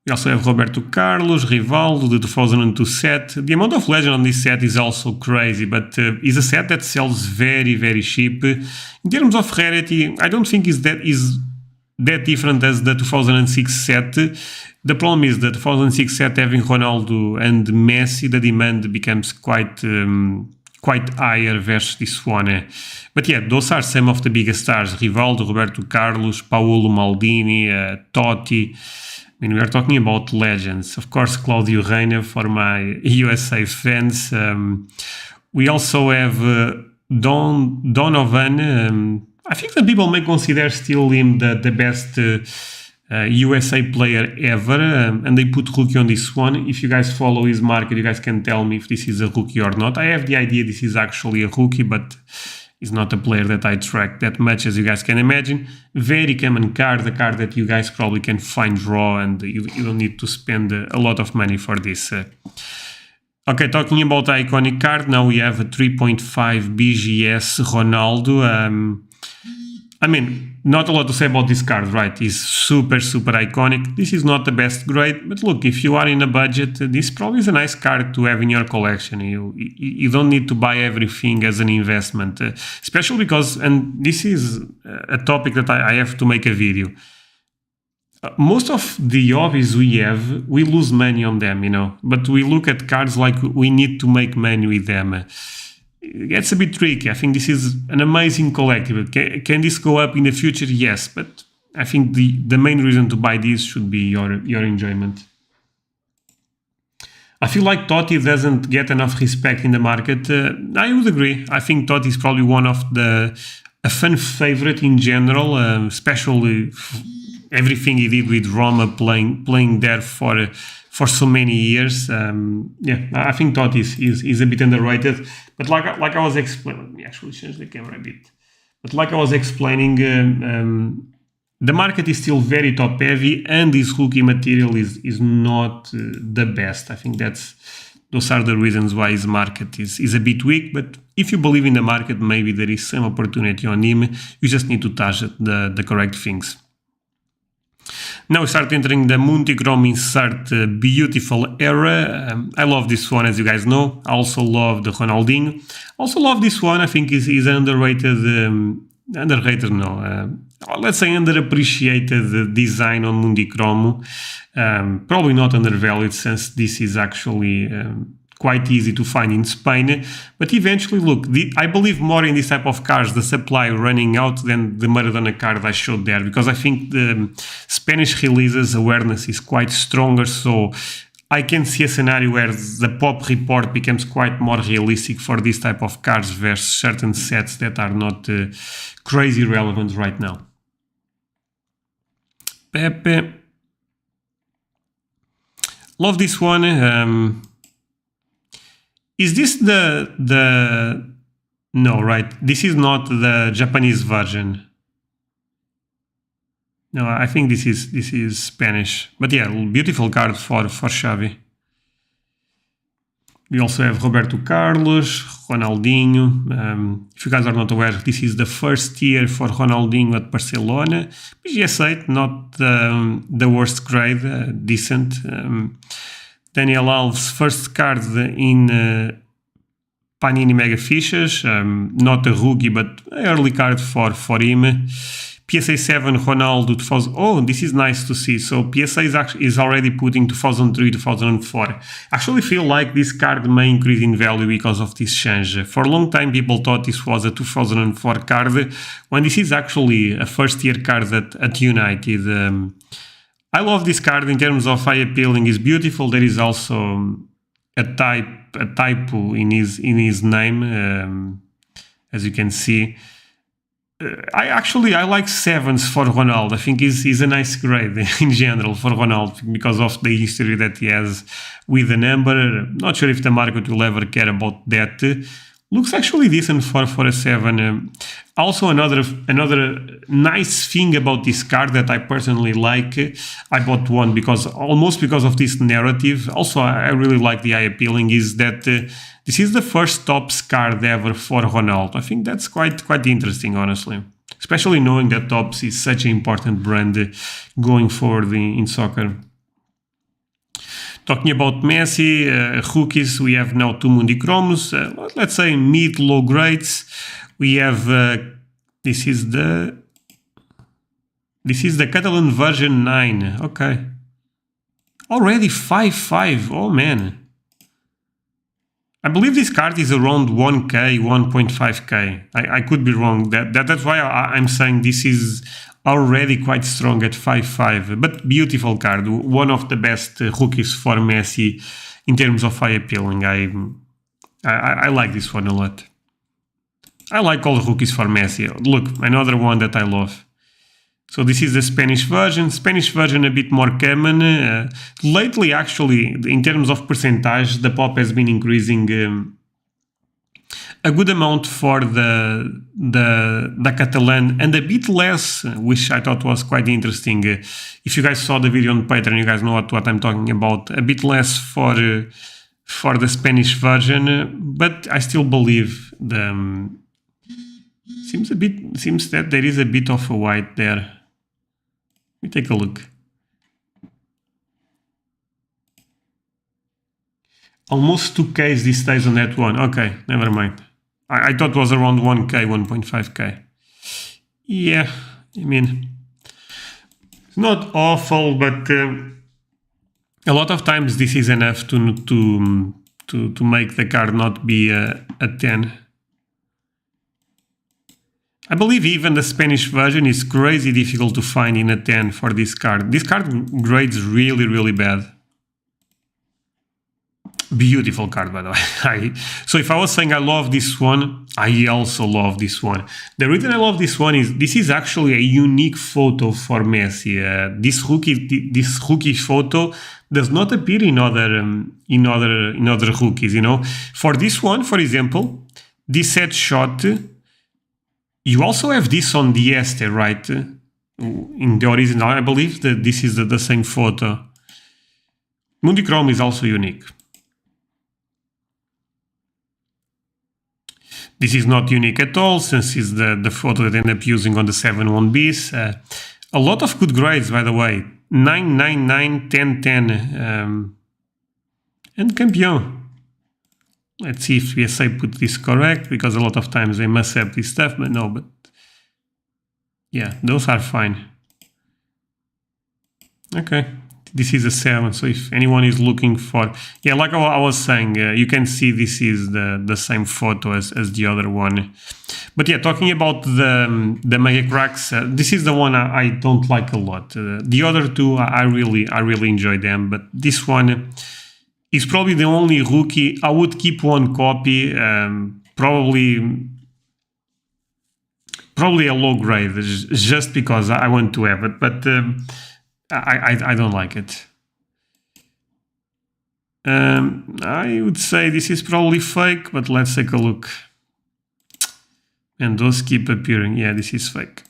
We also have Roberto Carlos, Rivaldo, the 2002 set. The amount of legend on this set is also crazy, but it's a set that sells very, very cheap. In terms of rarity, I don't think is that different as the 2006 set. The problem is the 2006 set having Ronaldo and Messi, the demand becomes quite higher versus this one. But yeah, those are some of the biggest stars: Rivaldo, Roberto Carlos, Paolo Maldini, Totti. I mean, we are talking about legends. Of course, Claudio Reina for my USA fans. We also have Donovan. I think that people may consider still him the best USA player ever, and they put rookie on this one. If you guys follow his market, you guys can tell me if this is a rookie or not. I have the idea this is actually a rookie, but he's not a player that I track that much, as you guys can imagine. Very common card, a card that you guys probably can find raw, and you don't need to spend a lot of money for this. Okay, talking about the iconic card, now we have a 3.5 BGS Ronaldo. I mean, not a lot to say about this card, right? It's super, super iconic. This is not the best grade, but look, if you are in a budget, this probably is a nice card to have in your collection. You don't need to buy everything as an investment, especially because, and this is a topic that I have to make a video. Most of the hobbies we lose money on them, but we look at cards like we need to make money with them. It's a bit tricky. I think this is an amazing collectible. Can this go up in the future? Yes, but I think the main reason to buy this should be your enjoyment. I feel like Totti doesn't get enough respect in the market. I would agree. I think Totti is probably one of a fan favorite in general, especially everything he did with Roma, playing there for so many years. Yeah, I think Totti is a bit underrated. But like I was explaining, let me actually change the camera a bit. But like I was explaining, the market is still very top heavy, and this rookie material is not the best. I think those are the reasons why his market is a bit weak. But if you believe in the market, maybe there is some opportunity on him. You just need to touch the correct things. Now we start entering the multi-chrome insert beautiful era. I love this one, as you guys know. I also love the Ronaldinho. Also love this one. I think is underrated. Underrated, no. Let's say underappreciated design on multi-chrome. Probably not undervalued, since this is actually quite easy to find in Spain, but eventually, look, I believe more in this type of cars, the supply running out, than the Maradona card I showed there, because I think the Spanish releases awareness is quite stronger, so I can see a scenario where the pop report becomes quite more realistic for this type of cars versus certain sets that are not crazy relevant right now. Pepe. Love this one. Is this the no, right? This is not the Japanese version. No, I think this is Spanish. But yeah, beautiful card for Xavi. We also have Roberto Carlos, Ronaldinho. If you guys are not aware, this is the first year for Ronaldinho at Barcelona. PWCC, not the worst grade, decent. Daniel Alves, first card in Panini Mega Fiches, not a rookie, but an early card for him. PSA 7 Ronaldo 2000. Oh, this is nice to see. So PSA is already putting 2003, 2004. I actually feel like this card may increase in value because of this change. For a long time, people thought this was a 2004 card, when this is actually a first-year card at United. I love this card in terms of eye appealing. Is beautiful. There is also a typo in his name, as you can see. I like sevens for Ronaldo. I think he's a nice grade in general for Ronaldo because of the history that he has with the number. Not sure if the market will ever care about that. Looks actually decent for a 7. Also, another nice thing about this card that I personally like, I bought one because of this narrative. Also, I really like the eye appealing, is that this is the first Topps card ever for Ronaldo. I think that's quite interesting, honestly. Especially knowing that Topps is such an important brand going forward in soccer. Talking about Messi, rookies, we have now 2 Mundichromes, let's say mid-low grades. We have, this is the Catalan version 9, okay. Already 5.5, oh man. I believe this card is around 1k, 1.5k. I could be wrong, that's why I'm saying this is already quite strong at 5.5, but beautiful card. One of the best rookies for Messi in terms of eye appealing. I like this one a lot. I like all the rookies for Messi. Look, another one that I love. So this is the Spanish version. Spanish version a bit more common. Lately, actually, in terms of percentage, the pop has been increasing a good amount for the Catalan, and a bit less, which I thought was quite interesting. If you guys saw the video on Patreon, you guys know what I'm talking about. A bit less for the Spanish version, but I still believe seems that there is a bit of a white there. Let me take a look. Almost 2Ks these days on that one. Okay, never mind. I thought it was around 1K, 1.5K. Yeah, I mean, it's not awful, but a lot of times this is enough to make the card not be a 10. I believe even the Spanish version is crazy difficult to find in a 10 for this card. This card grades really, really bad. Beautiful card, by the way. So if I was saying I love this one, I also love this one. The reason I love this one is this is actually a unique photo for Messi. This rookie photo does not appear in other rookies. You know, for this one, for example, this headshot. You also have this on the Este, right? In the original, I believe that this is the same photo. Mundichromo is also unique. This is not unique at all, since it's the photo that I end up using on the 7-1Bs. A lot of good grades, by the way. 999 1010 and campeão. Let's see if PSA put this correct, because a lot of times they must have this stuff, but no, but yeah, those are fine. Okay, this is a 7, so if anyone is looking for, yeah, like I was saying, you can see this is the same photo as the other one. But yeah, talking about the Mega Cracks, this is the one I don't like a lot. The other two, I really enjoy them, but this one is probably the only rookie. I would keep one copy, probably a low grade, just because I want to have it, but I don't like it. I would say this is probably fake, but let's take a look. And those keep appearing. Yeah, this is fake.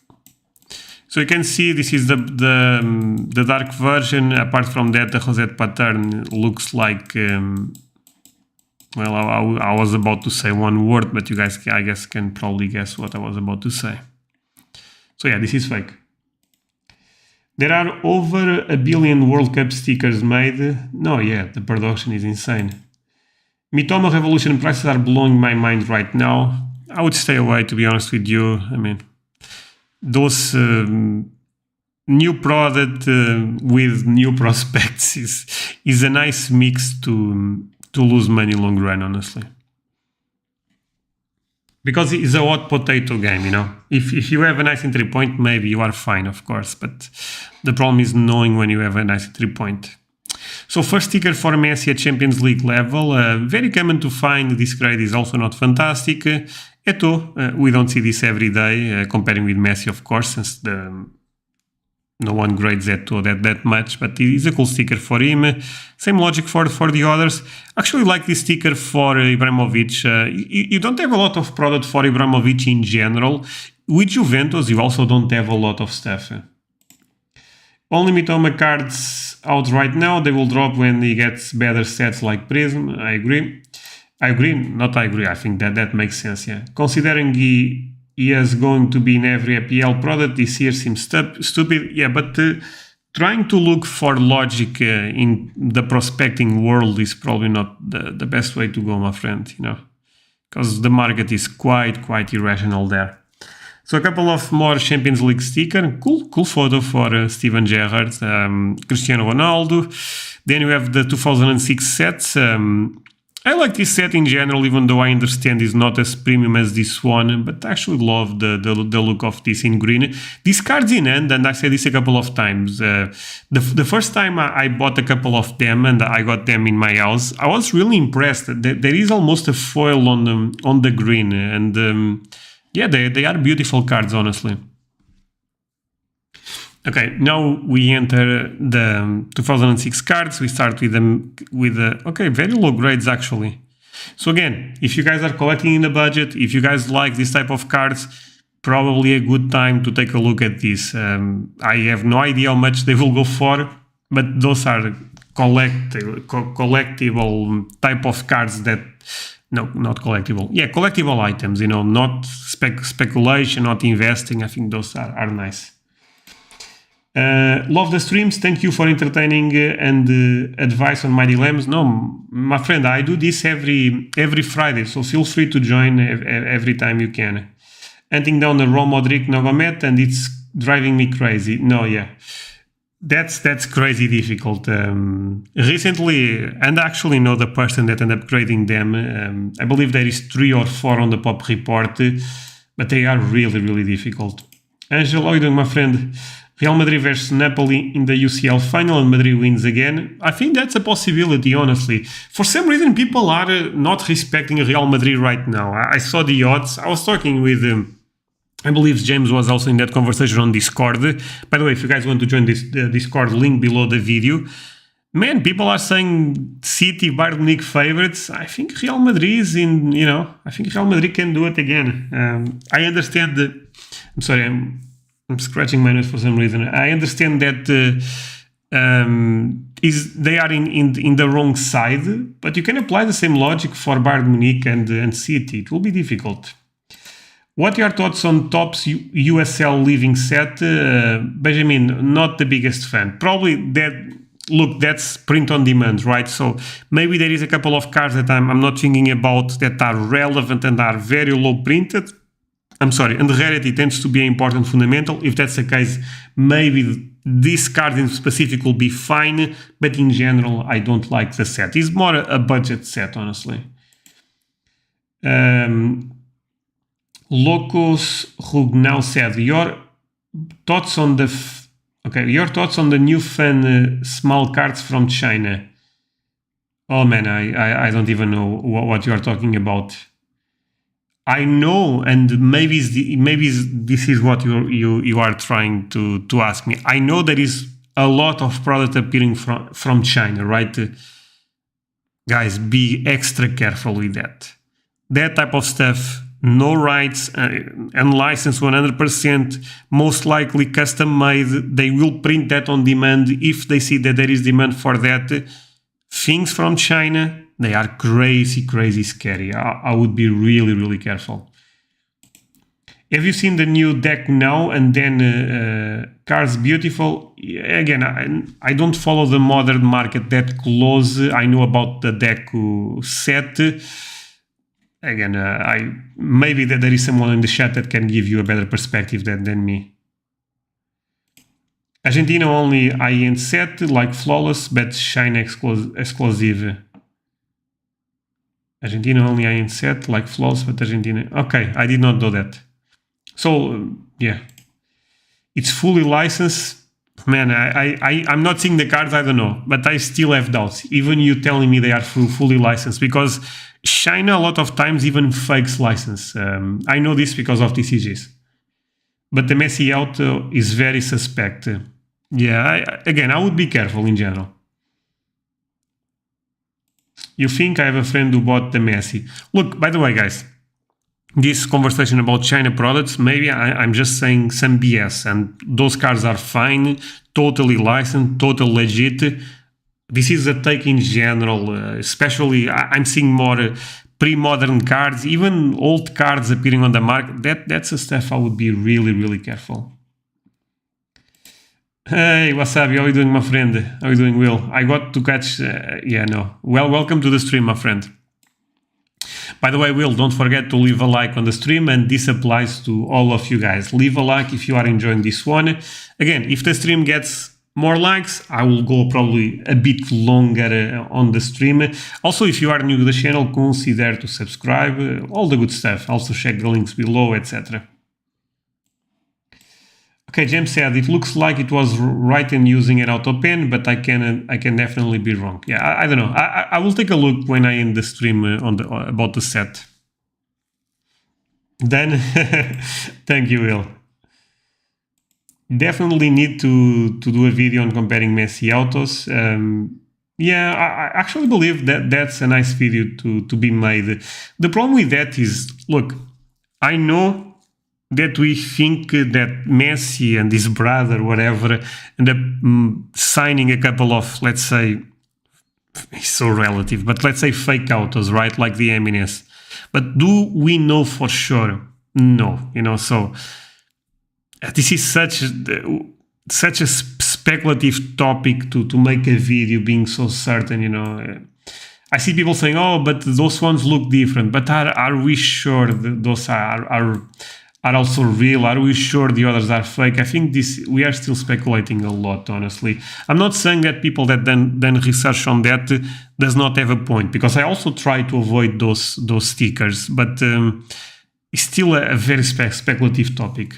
So you can see this is the dark version. Apart from that, the rosette pattern looks like, well, I was about to say one word, but you guys, I guess, can probably guess what I was about to say. So yeah, this is fake. There are over 1 billion World Cup stickers made. No, yeah, the production is insane. Mitoma Revolution prices are blowing my mind right now. I would stay away, to be honest with you. I mean, those new product with new prospects is a nice mix to lose money long run, honestly. Because it's a hot potato game, you know. If you have a nice entry point, maybe you are fine, of course. But the problem is knowing when you have a nice entry point. So first sticker for Messi at Champions League level. Very common to find. This grade is also not fantastic. Eto'o, we don't see this every day, comparing with Messi, of course, since no one grades Eto'o that much, but it is a cool sticker for him. Same logic for the others. Actually like this sticker for Ibrahimovic. You don't have a lot of product for Ibrahimovic in general. With Juventus, you also don't have a lot of stuff. Only Mitoma cards out right now. They will drop when he gets better sets like Prism. I agree. I think that makes sense, yeah. Considering he is going to be in every APL product, this year seems stupid. Yeah, but trying to look for logic in the prospecting world is probably not the best way to go, my friend, you know, because the market is quite irrational there. So a couple of more Champions League sticker. Cool photo for Steven Gerrard, Cristiano Ronaldo. Then you have the 2006 sets. I like this set in general, even though I understand it's not as premium as this one, but I actually love the look of this in green. These cards in hand, and I said this a couple of times, the first time I bought a couple of them and I got them in my house, I was really impressed. There is almost a foil on the green, and yeah, they are beautiful cards, honestly. Okay, now we enter the 2006 cards. We start with them okay, very low grades actually. So again, if you guys are collecting in the budget, if you guys like this type of cards, probably a good time to take a look at this. I have no idea how much they will go for, but those are collectible type of cards that, no, not collectible. Yeah, collectible items, you know, not speculation, not investing. I think those are nice. Love the streams. Thank you for entertaining and advice on my dilemmas. No, my friend, I do this every Friday, so feel free to join every time you can. Hunting down the Real Madrid Nogomet, and it's driving me crazy. No, yeah, that's crazy difficult. Recently, and I actually know the person that ended up grading them. I believe there is 3 or 4 on the pop report, but they are really difficult. Angel, how are you doing, my friend? Real Madrid versus Napoli in the UCL final and Madrid wins again. I think that's a possibility, honestly. For some reason, people are not respecting Real Madrid right now. I saw the odds. I was talking with, I believe James was also in that conversation on Discord. By the way, if you guys want to join this Discord, link below the video. Man, people are saying City, Bayern Munich favorites. I think Real Madrid is in, you know, I think Real Madrid can do it again. I understand that, I'm sorry, I'm scratching my nose for some reason. I understand that they are in the wrong side, but you can apply the same logic for Bayern Munich and City. It will be difficult. What are your thoughts on Topps USL Living set? Benjamin, not the biggest fan. Probably that, look, that's print on demand, right? So maybe there is a couple of cards that I'm not thinking about that are relevant and are very low printed. I'm sorry, and the rarity tends to be an important fundamental. If that's the case, maybe this card in specific will be fine, but in general, I don't like the set. It's more a budget set, honestly. Locos Rugnau said, your thoughts on the new fun small cards from China. Oh man, I don't even know what you are talking about. I know, and maybe this is what you are trying to ask me. I know there is a lot of product appearing from China, right? Guys, be extra careful with that. That type of stuff, no rights, unlicensed 100%, most likely custom made. They will print that on demand if they see that there is demand for that. Things from China, they are crazy, crazy scary. I would be really, really careful. Have you seen the new deck now and then Cards Beautiful? Again, I don't follow the modern market that close. I know about the Deku set. Again, maybe that there is someone in the chat that can give you a better perspective than me. Argentina only high-end set, like Flawless, but China exclusive. Argentina only high-end set, like Flawless, but Argentina. Okay, I did not know that. So, yeah. It's fully licensed. Man, I'm not seeing the cards, I don't know, but I still have doubts. Even you telling me they are fully licensed, because China a lot of times even fakes license. I know this because of TCGs. But the Messi auto is very suspect. Yeah, I would be careful in general. You think I have a friend who bought the Messi? Look, by the way, guys, this conversation about China products, maybe I'm just saying some BS, and those cards are fine, totally licensed, totally legit. This is a take in general, especially I'm seeing more pre-modern cards, even old cards appearing on the market. That's the stuff I would be really, really careful. Hey, Wasabi, how are you doing, my friend? How are you doing, Will? I got to catch... Well, welcome to the stream, my friend. By the way, Will, don't forget to leave a like on the stream, and this applies to all of you guys. Leave a like if you are enjoying this one. Again, if the stream gets more likes, I will go probably a bit longer on the stream. Also, if you are new to the channel, consider to subscribe, all the good stuff. Also check the links below, etc. Okay, James said, it looks like it was right in using an auto pen, but I can definitely be wrong. Yeah, I don't know. I will take a look when I end the stream about the set. Then, thank you, Will. Definitely need to do a video on comparing Messi autos. Yeah, I actually believe that that's a nice video to be made. The problem with that is, look, I know that we think that Messi and his brother, whatever, end up signing a couple of, let's say, it's so relative, but let's say fake autos, right? Like the Emines. But do we know for sure? No, so this is such a speculative topic to make a video being so certain, I see people saying, oh, but those ones look different. But are we sure that those are also real? Are we sure the others are fake? I think we are still speculating a lot, honestly. I'm not saying that people that then research on that does not have a point, because I also try to avoid those stickers, but it's still a very speculative topic.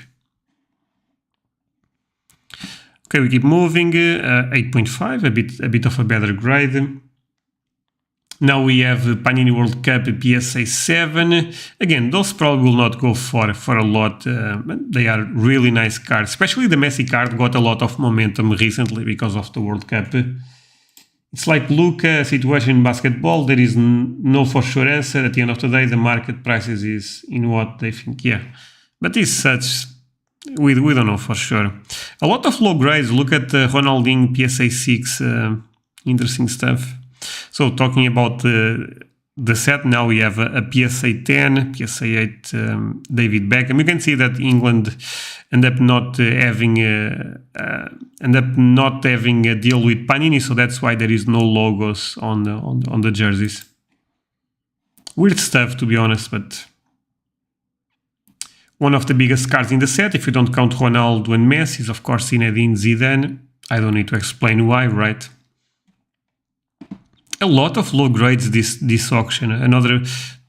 Okay, we keep moving. 8.5, a bit of a better grade. Now we have Panini World Cup PSA 7. Again, those probably will not go for a lot. They are really nice cards. Especially the Messi card got a lot of momentum recently because of the World Cup. It's like Luka situation in basketball. There is no for sure answer. At the end of the day, the market prices is in what they think. Yeah, but it's such... We don't know for sure. A lot of low grades. Look at Ronaldinho PSA 6. Interesting stuff. So talking about the set. Now we have a PSA 10, PSA 8 David Beckham. You can see that England end up not having a deal with Panini, so that's why there is no logos on the jerseys. Weird stuff, to be honest, but one of the biggest cards in the set, if you don't count Ronaldo and Messi, is of course Zinedine Zidane. I don't need to explain why, right? A lot of low grades this auction. Another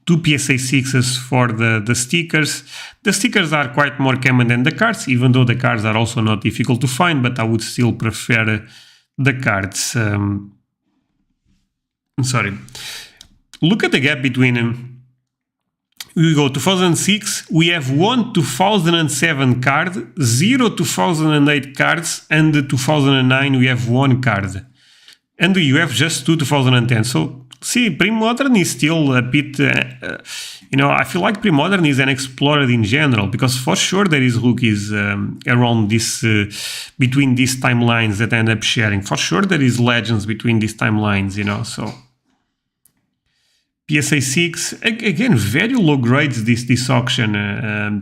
2 PSA 6s for the stickers. The stickers are quite more common than the cards, even though the cards are also not difficult to find, but I would still prefer the cards. I'm sorry. Look at the gap between them. We go 2006, we have 1 2007 card, 0 2008 cards, and the 2009 we have 1 card. And you have just 2 2010. So, see, pre-modern is still a bit, I feel like pre-modern is unexplored in general, because for sure there is rookies around this, between these timelines that end up sharing. For sure there is legends between these timelines, so... PSA 6, again, very low grades this auction,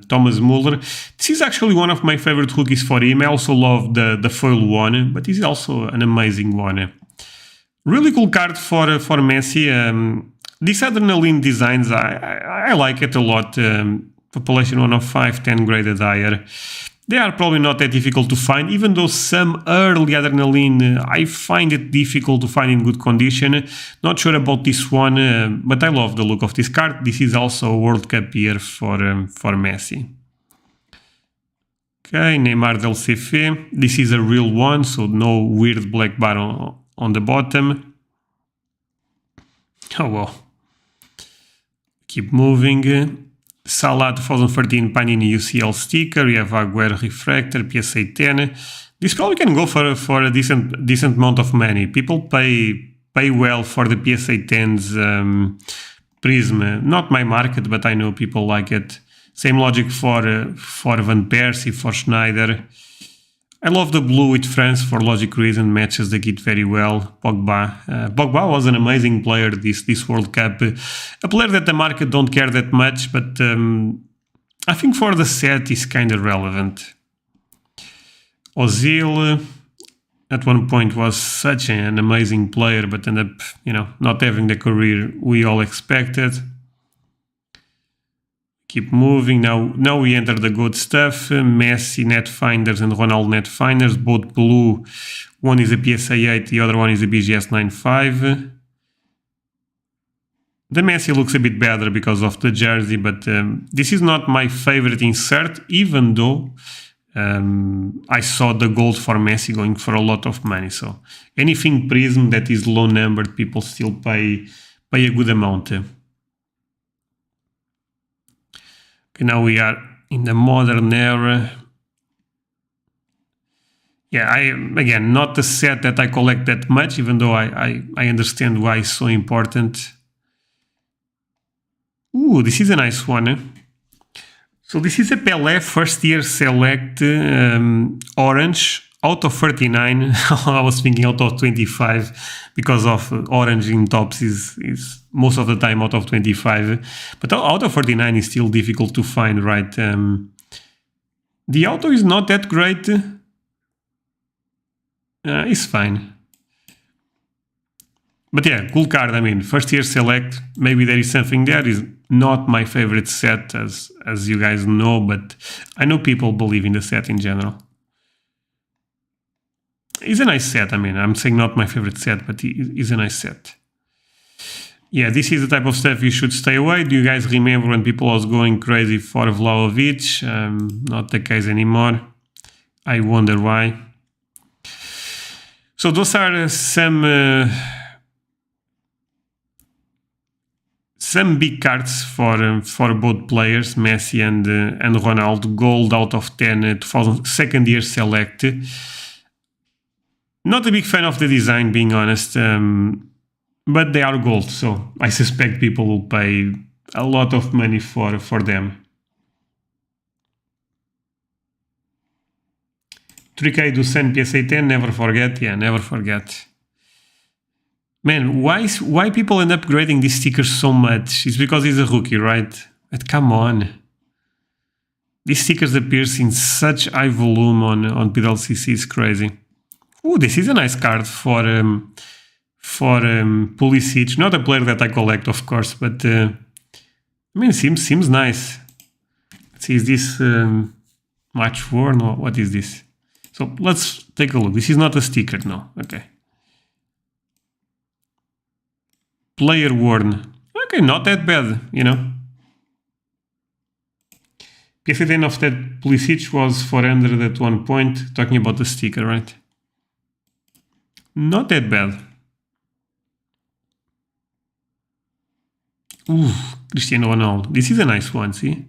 Thomas Muller. This is actually one of my favorite rookies for him. I also love the foil one, but he's also an amazing one. Really cool card for Messi. This Adrenaline designs, I like it a lot. Population 105, 10 graded higher. They are probably not that difficult to find, even though some early Adrenaline I find it difficult to find in good condition. Not sure about this one, but I love the look of this card. This is also a World Cup year for Messi. Okay, Neymar del CF. This is a real one, so no weird black bar on the bottom. Oh well. Keep moving. Salah 2013 Panini UCL sticker. We have Agüero Refractor, PSA 10. This probably can go for a decent amount of money. People pay well for the PSA 10s Prism. Not my market, but I know people like it. Same logic for Van Persie, for Schneider. I love the blue with France for logic reason, matches the kit very well. Pogba. Pogba was an amazing player this World Cup. A player that the market don't care that much, but I think for the set is kind of relevant. Ozil, at one point was such an amazing player, but ended up, not having the career we all expected. Keep moving. Now we enter the good stuff. Messi net finders and Ronaldo net finders, both blue. One is a PSA 8, the other one is a BGS 95. The Messi looks a bit better because of the jersey, but this is not my favorite insert, even though I saw the gold for Messi going for a lot of money. So anything Prism that is low numbered, people still pay a good amount. Now we are in the modern era. Yeah, again, not a set that I collect that much, even though I understand why it's so important. Ooh, this is a nice one. So this is a Pelé first year select orange out of 39. I was thinking out of 25 because of orange in tops is most of the time out of 25. But out of 49 is still difficult to find, right? The auto is not that great. It's fine. But yeah, cool card. I mean, first year select, maybe there is something there. Is not my favorite set, as you guys know, but I know people believe in the set in general. It's a nice set. I mean, I'm saying not my favorite set, but it's a nice set. Yeah, this is the type of stuff you should stay away. Do you guys remember when people was going crazy for Vlahovic? Not the case anymore. I wonder why. So those are some big cards for both players, Messi and Ronaldo. Gold out of 10, 2000 second year select. Not a big fan of the design, being honest, but they are gold, so I suspect people will pay a lot of money for them. 3K Dusan PSA 10, never forget. Yeah, never forget. Man, why people end up grading these stickers so much? It's because he's a rookie, right? But come on. These stickers appears in such high volume on PWCC, it's crazy. Oh, this is a nice card for Pulisic. Not a player that I collect, of course, but I mean, seems nice. Let's see, is this match worn or what is this? So let's take a look. This is not a sticker, no. Okay. Player worn. Okay, not that bad, you know. PSA of that Pulisic was 400 at one point, talking about the sticker, right? Not that bad. Ooh, Cristiano Ronaldo. This is a nice one, see?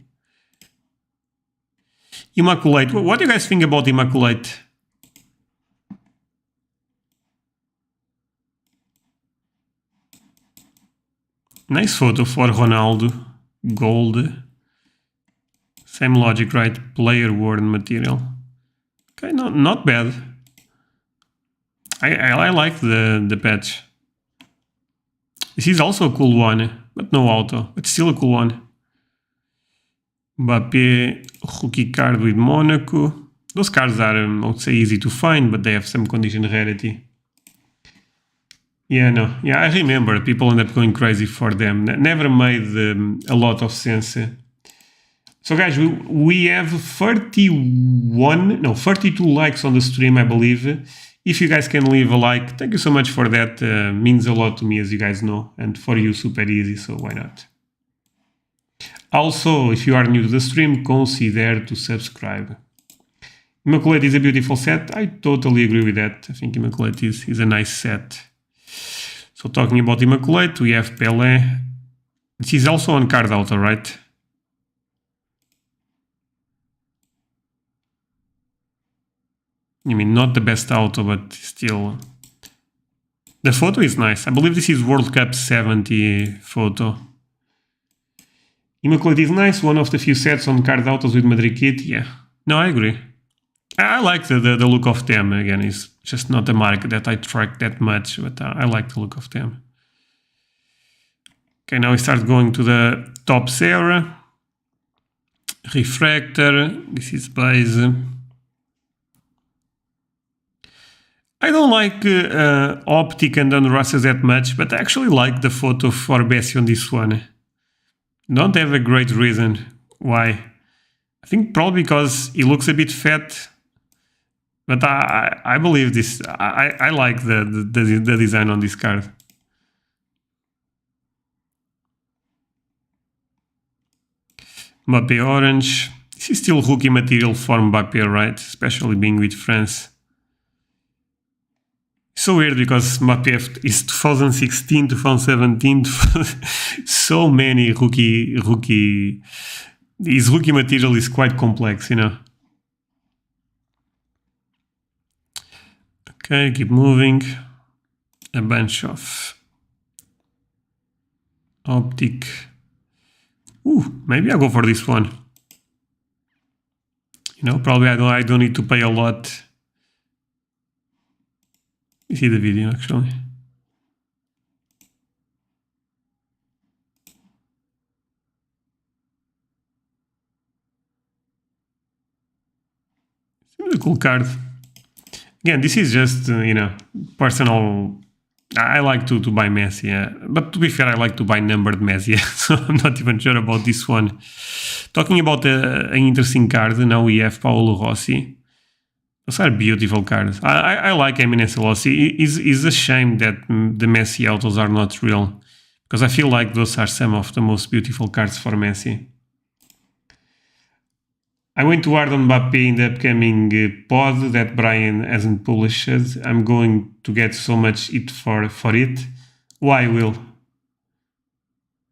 Immaculate. What do you guys think about Immaculate? Nice photo for Ronaldo. Gold. Same logic, right? Player worn material. Okay, not bad. I like the patch. This is also a cool one, but no auto. But still a cool one. Mbappé, rookie card with Monaco. Those cards are, I would say, easy to find, but they have some condition rarity. Yeah, no. Yeah, I remember. People end up going crazy for them. Never made a lot of sense. So guys, we have 32 likes on the stream, I believe. If you guys can leave a like, thank you so much for that. Means a lot to me, as you guys know, and for you, super easy, so why not? Also, if you are new to the stream, consider to subscribe. Immaculate is a beautiful set. I totally agree with that. I think Immaculate is a nice set. So talking about Immaculate, we have Pelé. This is also on card auto, right? I mean, not the best auto, but still. The photo is nice. I believe this is World Cup 70 photo. Immaculate is nice. One of the few sets on card autos with Madrid kit. Yeah. No, I agree. I like the look of them. Again, it's just not a mark that I track that much, but I like the look of them. Okay, now we start going to the tops era. Refractor. This is base. I don't like Optic and Unrusses that much, but I actually like the photo for Bessie on this one. Don't have a great reason why. I think probably because he looks a bit fat, but I believe this. I like the design on this card. Mbappé orange. This is still rookie material for Mbappé, right? Especially being with France. So weird because Mbappé is 2016, 2017, so many rookie. His rookie material is quite complex, you know. Okay, keep moving. A bunch of Optic. Ooh, maybe I'll go for this one. You know, probably I don't need to pay a lot. You see the video actually. It's a cool card. Again, this is just you know, personal. I like to buy Messi, but to be fair, I like to buy numbered Messi, so I'm not even sure about this one. Talking about an interesting card, now we have Paolo Rossi. Those are beautiful cards. I like Eminence Rossi. It's a shame that the Messi autos are not real, because I feel like those are some of the most beautiful cards for Messi. I'm going to add on Mbappé in the upcoming pod that Brian hasn't published. I'm going to get so much hit for it. Why, Will?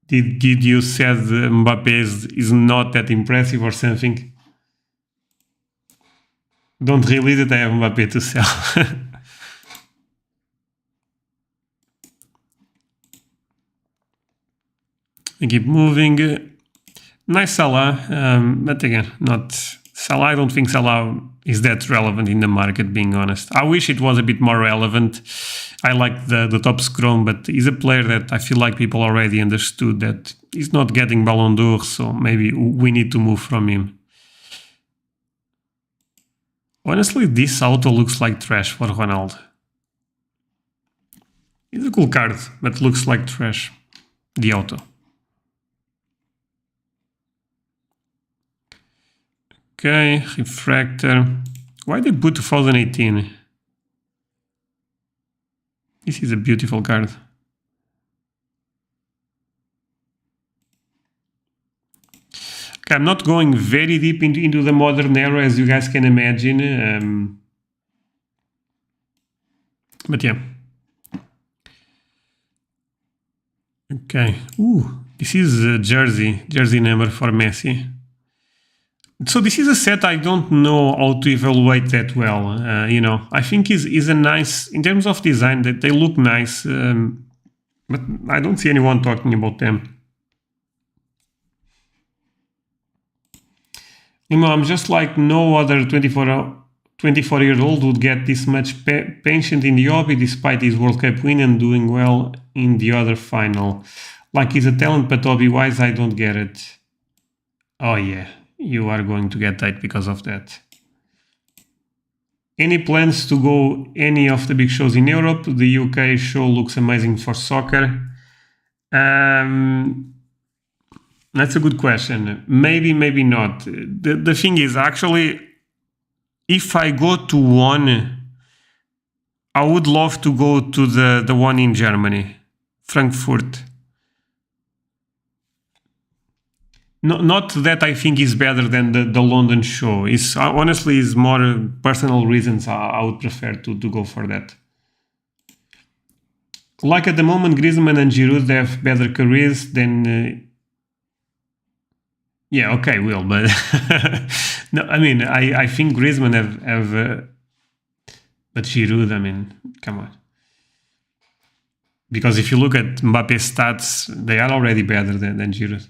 Did you said Mbappé is not that impressive or something? Don't release it, I have Mbappé to sell. I keep moving. Nice Salah, but again, not Salah, I don't think Salah is that relevant in the market, being honest. I wish it was a bit more relevant. I like the top scrum, but he's a player that I feel like people already understood that he's not getting Ballon d'Or, so maybe we need to move from him. Honestly, this auto looks like trash for Ronaldo. It's a cool card, but looks like trash. The auto. Okay, refractor. Why they put 2018? This is a beautiful card. Okay, I'm not going very deep into the modern era, as you guys can imagine. But yeah. Okay. Ooh, this is a jersey number for Messi. So this is a set I don't know how to evaluate that well. You know, I think is a nice, in terms of design, that they look nice, but I don't see anyone talking about them. You know, I'm just like no other 24-year-old would get this much pension in the hobby despite his World Cup win and doing well in the other final. Like he's a talent, but hobby-wise, I don't get it. Oh yeah, you are going to get that because of that. Any plans to go any of the big shows in Europe? The UK show looks amazing for soccer. That's a good question. Maybe, maybe not. The thing is, actually, if I go to one, I would love to go to the one in Germany, Frankfurt. Not that I think is better than the London show. It's honestly is more personal reasons I would prefer to go for that. Like at the moment, Griezmann and Giroud have better careers than. Yeah, okay, Will, but no, I mean, I think Griezmann have but Giroud, I mean, come on. Because if you look at Mbappe's stats, they are already better than Giroud.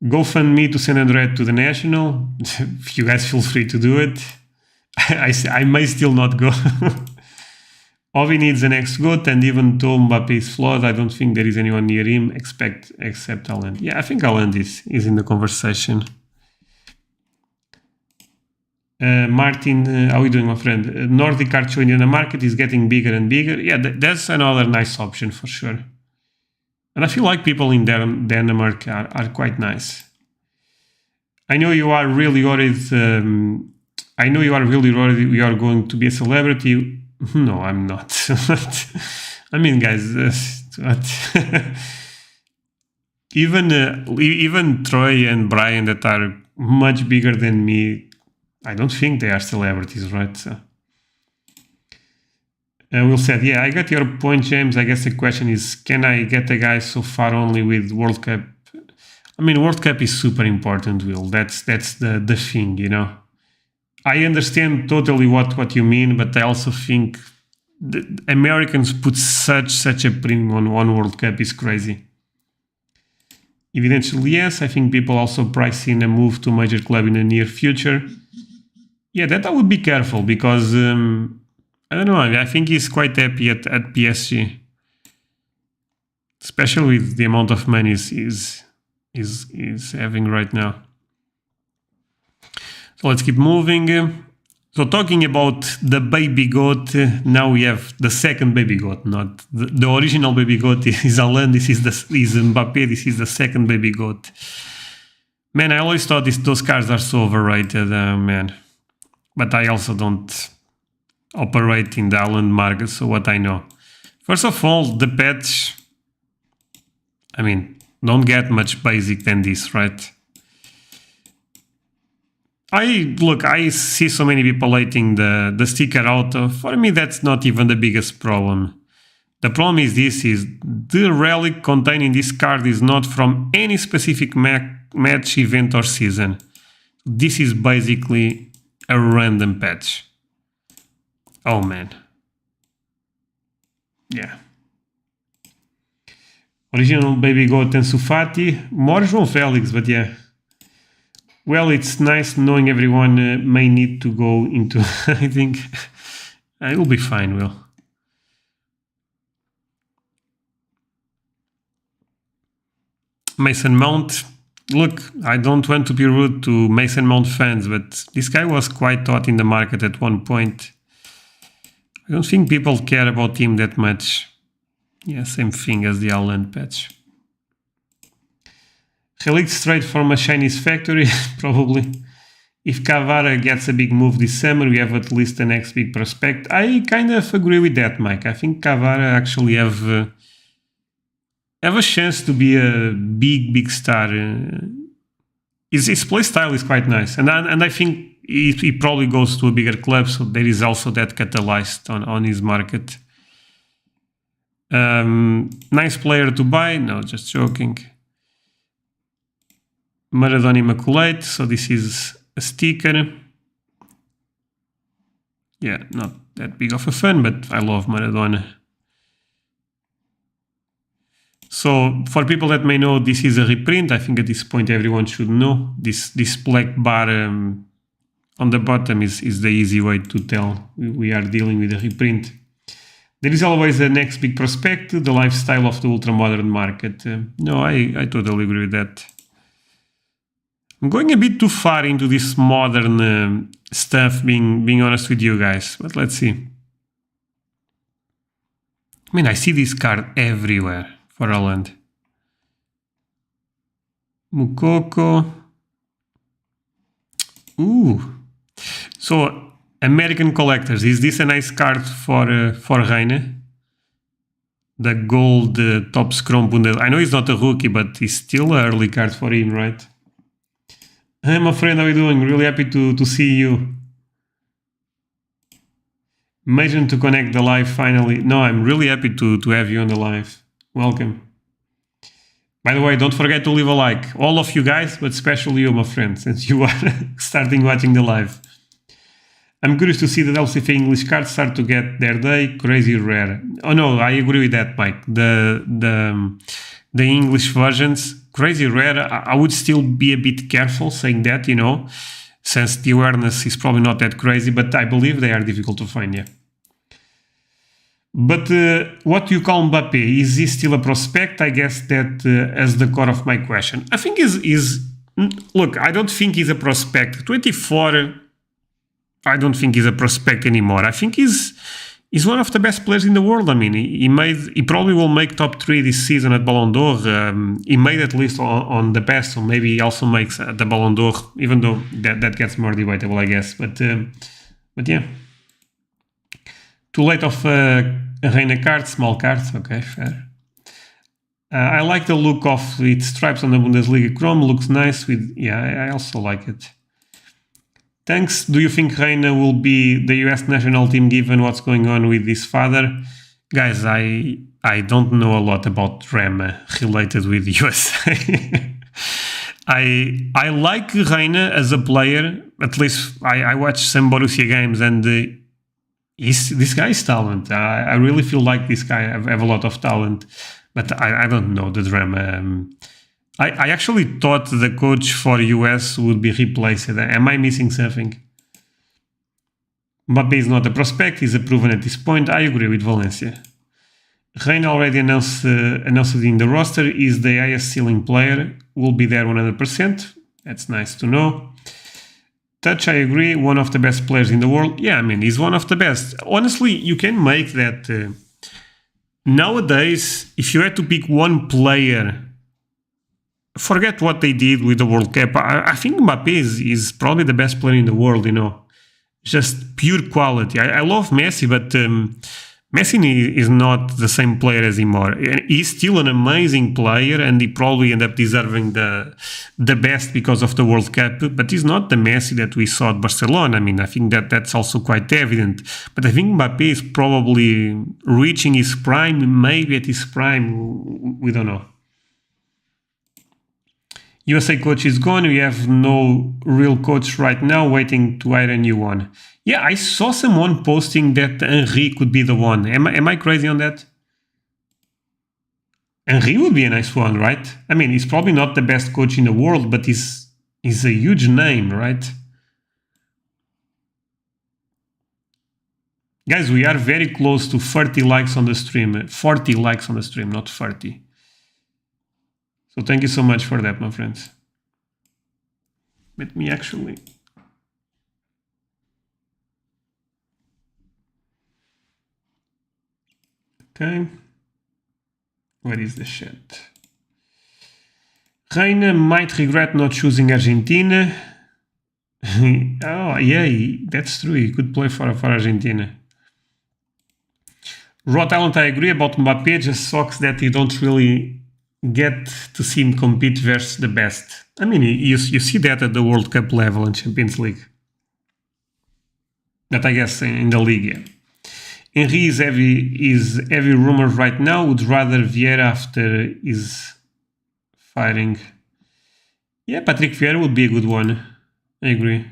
Go fund me to send Andrea to the national. If you guys feel free to do it. I may still not go. Ovi needs the next GOAT, and even though Mbappe is flawed, I don't think there is anyone near him except Haaland. Yeah, I think Haaland is in the conversation. Martin, how are you doing, my friend? Nordic card show in the market is getting bigger and bigger. Yeah, that's another nice option for sure. And I feel like people in Denmark are quite nice. I know you are really worried. I know you are really worried you are going to be a celebrity. No, I'm not. I mean, guys, even Troy and Brian that are much bigger than me, I don't think they are celebrities, right? So, Will said, yeah, I got your point, James. I guess the question is, can I get a guy so far only with World Cup? I mean, World Cup is super important, Will. That's the thing, you know. I understand totally what you mean, but I also think the Americans put such a premium on one World Cup is crazy. Eventually, yes, I think people also price in a move to major club in the near future. Yeah, that I would be careful because I don't know. I think he's quite happy at PSG, especially with the amount of money he's having right now. So let's keep moving. So talking about the baby goat, now we have the second baby goat, not the original baby goat is Haaland, this is Mbappe, this is the second baby goat. Man, I always thought those cars are so overrated, man. But I also don't operate in the Haaland market, so what I know. First of all, the patch, I mean, don't get much basic than this, right? I see so many people hating the sticker auto. For me, that's not even the biggest problem. The problem is the relic containing this card is not from any specific match, event or season. This is basically a random patch. Oh man. Yeah. Original baby goat and Sufati. More João Félix, but yeah. Well, it's nice knowing everyone may need to go into. I think it will be fine, Will. Mason Mount. Look, I don't want to be rude to Mason Mount fans, but this guy was quite hot in the market at one point. I don't think people care about him that much. Yeah, same thing as the Haaland patch. Relic straight from a Chinese factory, probably. If Cavara gets a big move this summer, we have at least the next big prospect. I kind of agree with that, Mike. I think Cavara actually have a chance to be a big star. His play style is quite nice, and I think he probably goes to a bigger club, so there is also that catalyzed on his market. Nice player to buy. No, just joking. Maradona Immaculate, so this is a sticker. Yeah, not that big of a fan, but I love Maradona. So for people that may know, this is a reprint. I think at this point everyone should know. This black bar on the bottom is the easy way to tell we are dealing with a reprint. There is always the next big prospect, the lifestyle of the ultra-modern market. No, I totally agree with that. I'm going a bit too far into this modern stuff, being honest with you guys, but let's see. I mean, I see this card everywhere for Haaland. Mukoko. Ooh. So, American collectors, is this a nice card for Reine? The gold top scrum Bundesliga. I know he's not a rookie, but he's still an early card for him, right? Hey, my friend, how are you doing? Really happy to see you. Imagine to connect the live finally. No, I'm really happy to have you on the live. Welcome. By the way, don't forget to leave a like. All of you guys, but especially you, my friend, since you are starting watching the live. I'm curious to see the LCF English cards start to get their day. Crazy rare. Oh no, I agree with that, Mike. The English versions, crazy rare. I would still be a bit careful saying that, you know, since the awareness is probably not that crazy, but I believe they are difficult to find, yeah. But what do you call Mbappe? Is he still a prospect? I guess that as the core of my question. I think look, I don't think he's a prospect. 24, I don't think he's a prospect anymore. I think he's one of the best players in the world. I mean, he probably will make top 3 this season at Ballon d'Or. He made at least on the best, so maybe he also makes the Ballon d'Or, even though that gets more debatable, I guess. But yeah. Too late of Reina card, small cards. Okay, fair. I like the look of its stripes on the Bundesliga Chrome. Looks nice with, yeah, I also like it. Thanks. Do you think Reina will be the US national team given what's going on with his father? Guys, I don't know a lot about drama related with USA. I like Reina as a player. At least I watch some Borussia games, and this guy is talent. I really feel like this guy have a lot of talent, but I don't know the drama. I actually thought the coach for US would be replaced. Am I missing something? Mbappe is not a prospect, he's a proven at this point. I agree with Valencia. Reina already announced it in the roster, is the highest ceiling player, will be there 100%. That's nice to know. Touch, I agree, one of the best players in the world. Yeah, I mean, he's one of the best. Honestly, you can make that. Nowadays, if you had to pick one player, forget what they did with the World Cup. I think Mbappe is probably the best player in the world, you know. Just pure quality. I love Messi, but Messi is not the same player as him more. He's still an amazing player, and he probably end up deserving the best because of the World Cup, but he's not the Messi that we saw at Barcelona. I mean, I think that's also quite evident. But I think Mbappe is probably reaching his prime, maybe at his prime, we don't know. USA coach is gone. We have no real coach right now, waiting to hire a new one. Yeah, I saw someone posting that Henry could be the one. Am I crazy on that? Henry would be a nice one, right? I mean, he's probably not the best coach in the world, but he's is a huge name, right? Guys, we are very close to 30 likes on the stream. 40 likes on the stream, not 30. So thank you so much for that, my friends. Let me actually... Okay. Where is the chat? Reina might regret not choosing Argentina. Oh, yeah, that's true. He could play for Argentina. Raw talent, I agree about Mbappé. Just sucks that you don't really get to see him compete versus the best. I mean, you see that at the World Cup level and Champions League. That I guess in the league, yeah. Henry is heavy rumored right now. Would rather Vieira after his firing. Yeah, Patrick Vieira would be a good one. I agree.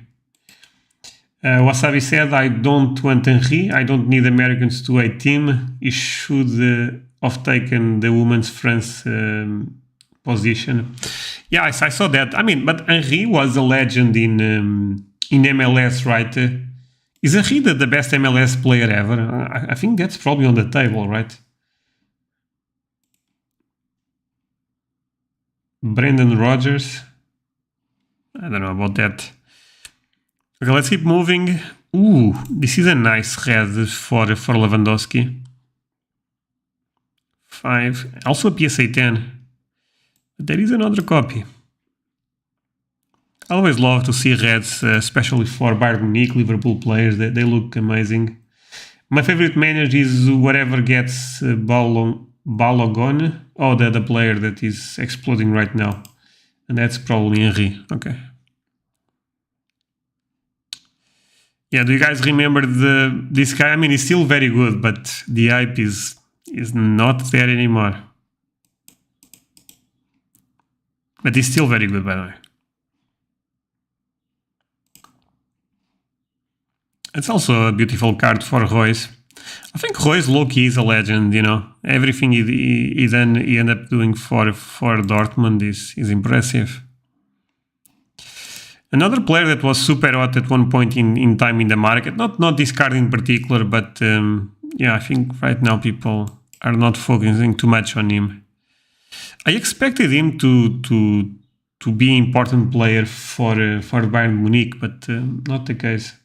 Wasabi said, I don't want Henry. I don't need Americans to hate him. He should have taken the women's France position. Yeah, I saw that. I mean, but Henry was a legend in MLS, right? Is Henry the best MLS player ever? I think that's probably on the table, right? Brendan Rodgers. I don't know about that. Okay, let's keep moving. Ooh, this is a nice red for Lewandowski. 5. Also a PSA 10. But there is another copy. I always love to see reds, especially for Bayern Munich, Liverpool players. They look amazing. My favorite manager is whatever gets Balogun. Oh, the player that is exploding right now. And that's probably Henry. Okay. Yeah, do you guys remember this guy? I mean, he's still very good, but the hype is not there anymore. But he's still very good, by the way. It's also a beautiful card for Royce. I think Royce low-key is a legend, you know. Everything he ended up doing for Dortmund is impressive. Another player that was super hot at one point in time in the market, not this card in particular, but yeah, I think right now people are not focusing too much on him. I expected him to be an important player for Bayern Munich, but not the case.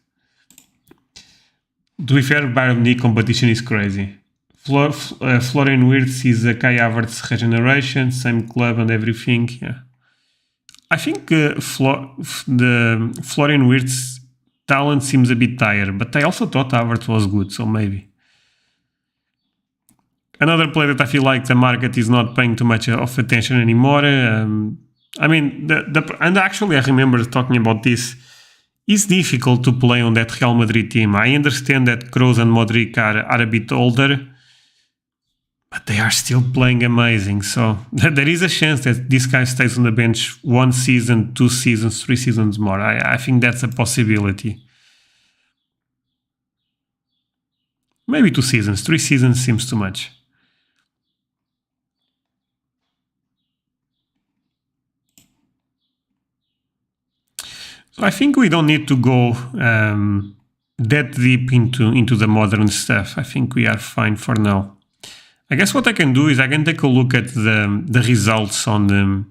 To be fair, Bayern Munich competition is crazy. Florian Wirtz is a Kai Havertz regeneration, same club and everything, yeah. I think the Florian Wirtz talent seems a bit tired, but I also thought Havertz was good, so maybe. Another player that I feel like the market is not paying too much of attention anymore. I mean, and actually I remember talking about this. It's difficult to play on that Real Madrid team. I understand that Kroos and Modric are a bit older, but they are still playing amazing. So there is a chance that this guy stays on the bench 1 season, 2 seasons, 3 seasons more. I think that's a possibility. Maybe 2 seasons. 3 seasons seems too much. So I think we don't need to go that deep into the modern stuff. I think we are fine for now. I guess what I can do is I can take a look at the results on the...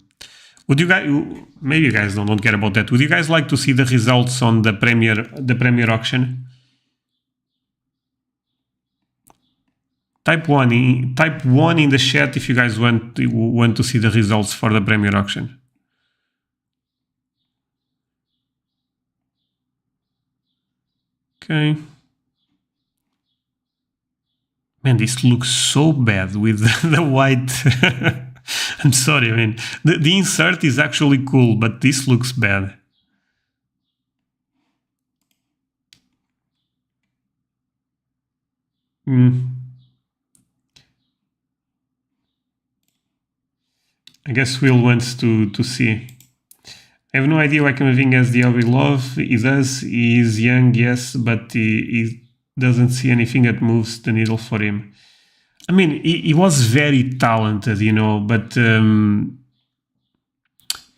Would you guys... Maybe you guys don't care about that. Would you guys like to see the results on the Premier auction? Type 1 in the chat if you guys want to see the results for the Premier auction. Okay. Man, this looks so bad with the white. I'm sorry, I mean, the insert is actually cool, but this looks bad. I guess Will wants to see. I have no idea why Camavinga has the LB love. He does. He is young, yes, but he doesn't see anything that moves the needle for him. I mean, he was very talented, you know, but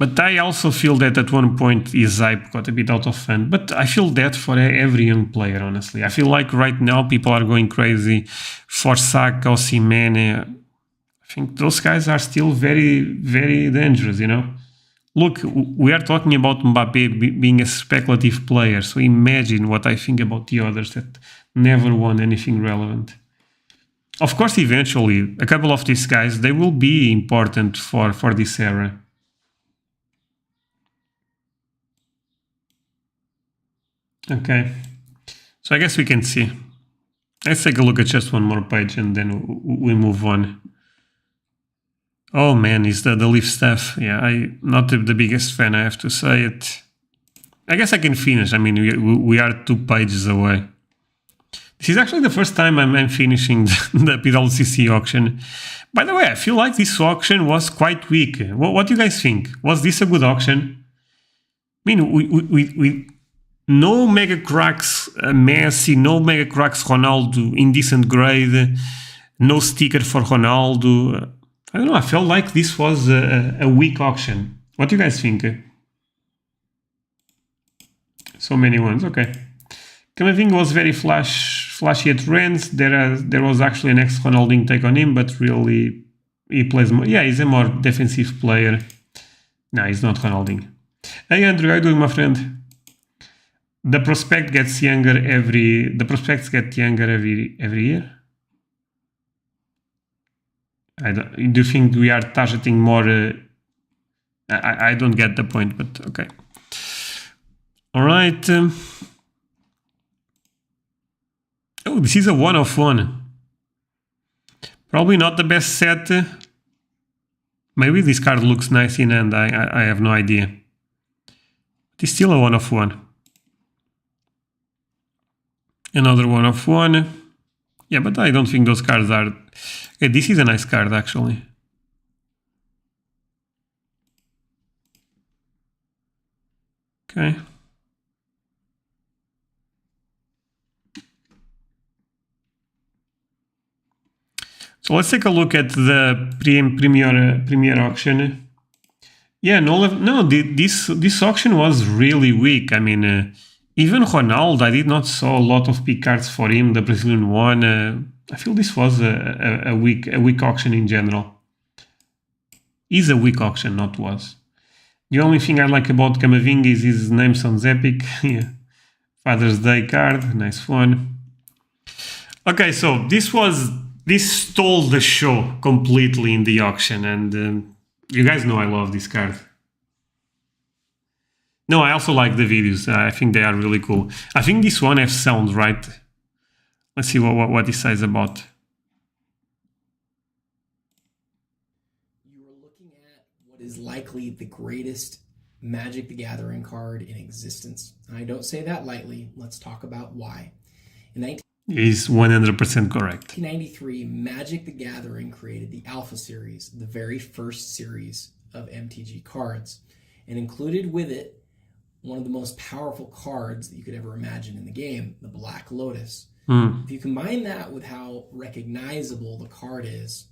But I also feel that at one point his hype got a bit out of hand. But I feel that for every young player, honestly. I feel like right now people are going crazy for Saka, Osimhen. I think those guys are still very, very dangerous, you know? Look, we are talking about Mbappe being a speculative player, so imagine what I think about the others that never won anything relevant. Of course, eventually, a couple of these guys, they will be important for this era. Okay, so I guess we can see. Let's take a look at just one more page and then we move on. Oh man, is the Leaf stuff? Yeah, I'm not the biggest fan, I have to say it. I guess I can finish. I mean, we are 2 pages away. This is actually the first time I'm finishing the PWCC auction. By the way, I feel like this auction was quite weak. What do you guys think? Was this a good auction? I mean, we no mega cracks Messi, no mega cracks Ronaldo in decent grade, no sticker for Ronaldo. I don't know, I felt like this was a weak auction. What do you guys think? So many ones, okay. Camavinga was very flashy at Rennes. There was actually an ex-Ronaldinho take on him, but really he plays more. Yeah, he's a more defensive player. No, he's not Ronaldinho. Hey Andrew, how are you doing, my friend? The prospect gets younger the prospects get younger every year. Do you think we are targeting more? I don't get the point, but okay. All right. Oh, this is a 1 of 1. Probably not the best set. Maybe this card looks nice in hand. I have no idea. It's still a 1 of 1. Another 1 of 1. Yeah, but I don't think those cards are... Okay, this is a nice card, actually. Okay. So let's take a look at the Premier auction. Yeah, no, this auction was really weak. I mean... even Ronaldo, I did not saw a lot of big cards for him. The Brazilian one, I feel this was a weak auction in general. Is a weak auction, not was. The only thing I like about Camavinga is his name sounds epic. Yeah. Father's Day card, nice one. Okay, so this stole the show completely in the auction, and you guys know I love this card. No, I also like the videos. I think they are really cool. I think this one has sound, right? Let's see what this says about. You are looking at what is likely the greatest Magic the Gathering card in existence. And I don't say that lightly. Let's talk about why. He's 100% correct. 1993, Magic the Gathering created the Alpha Series, the very first series of MTG cards, and included with it one of the most powerful cards that you could ever imagine in the game, the Black Lotus. If you combine that with how recognizable the card is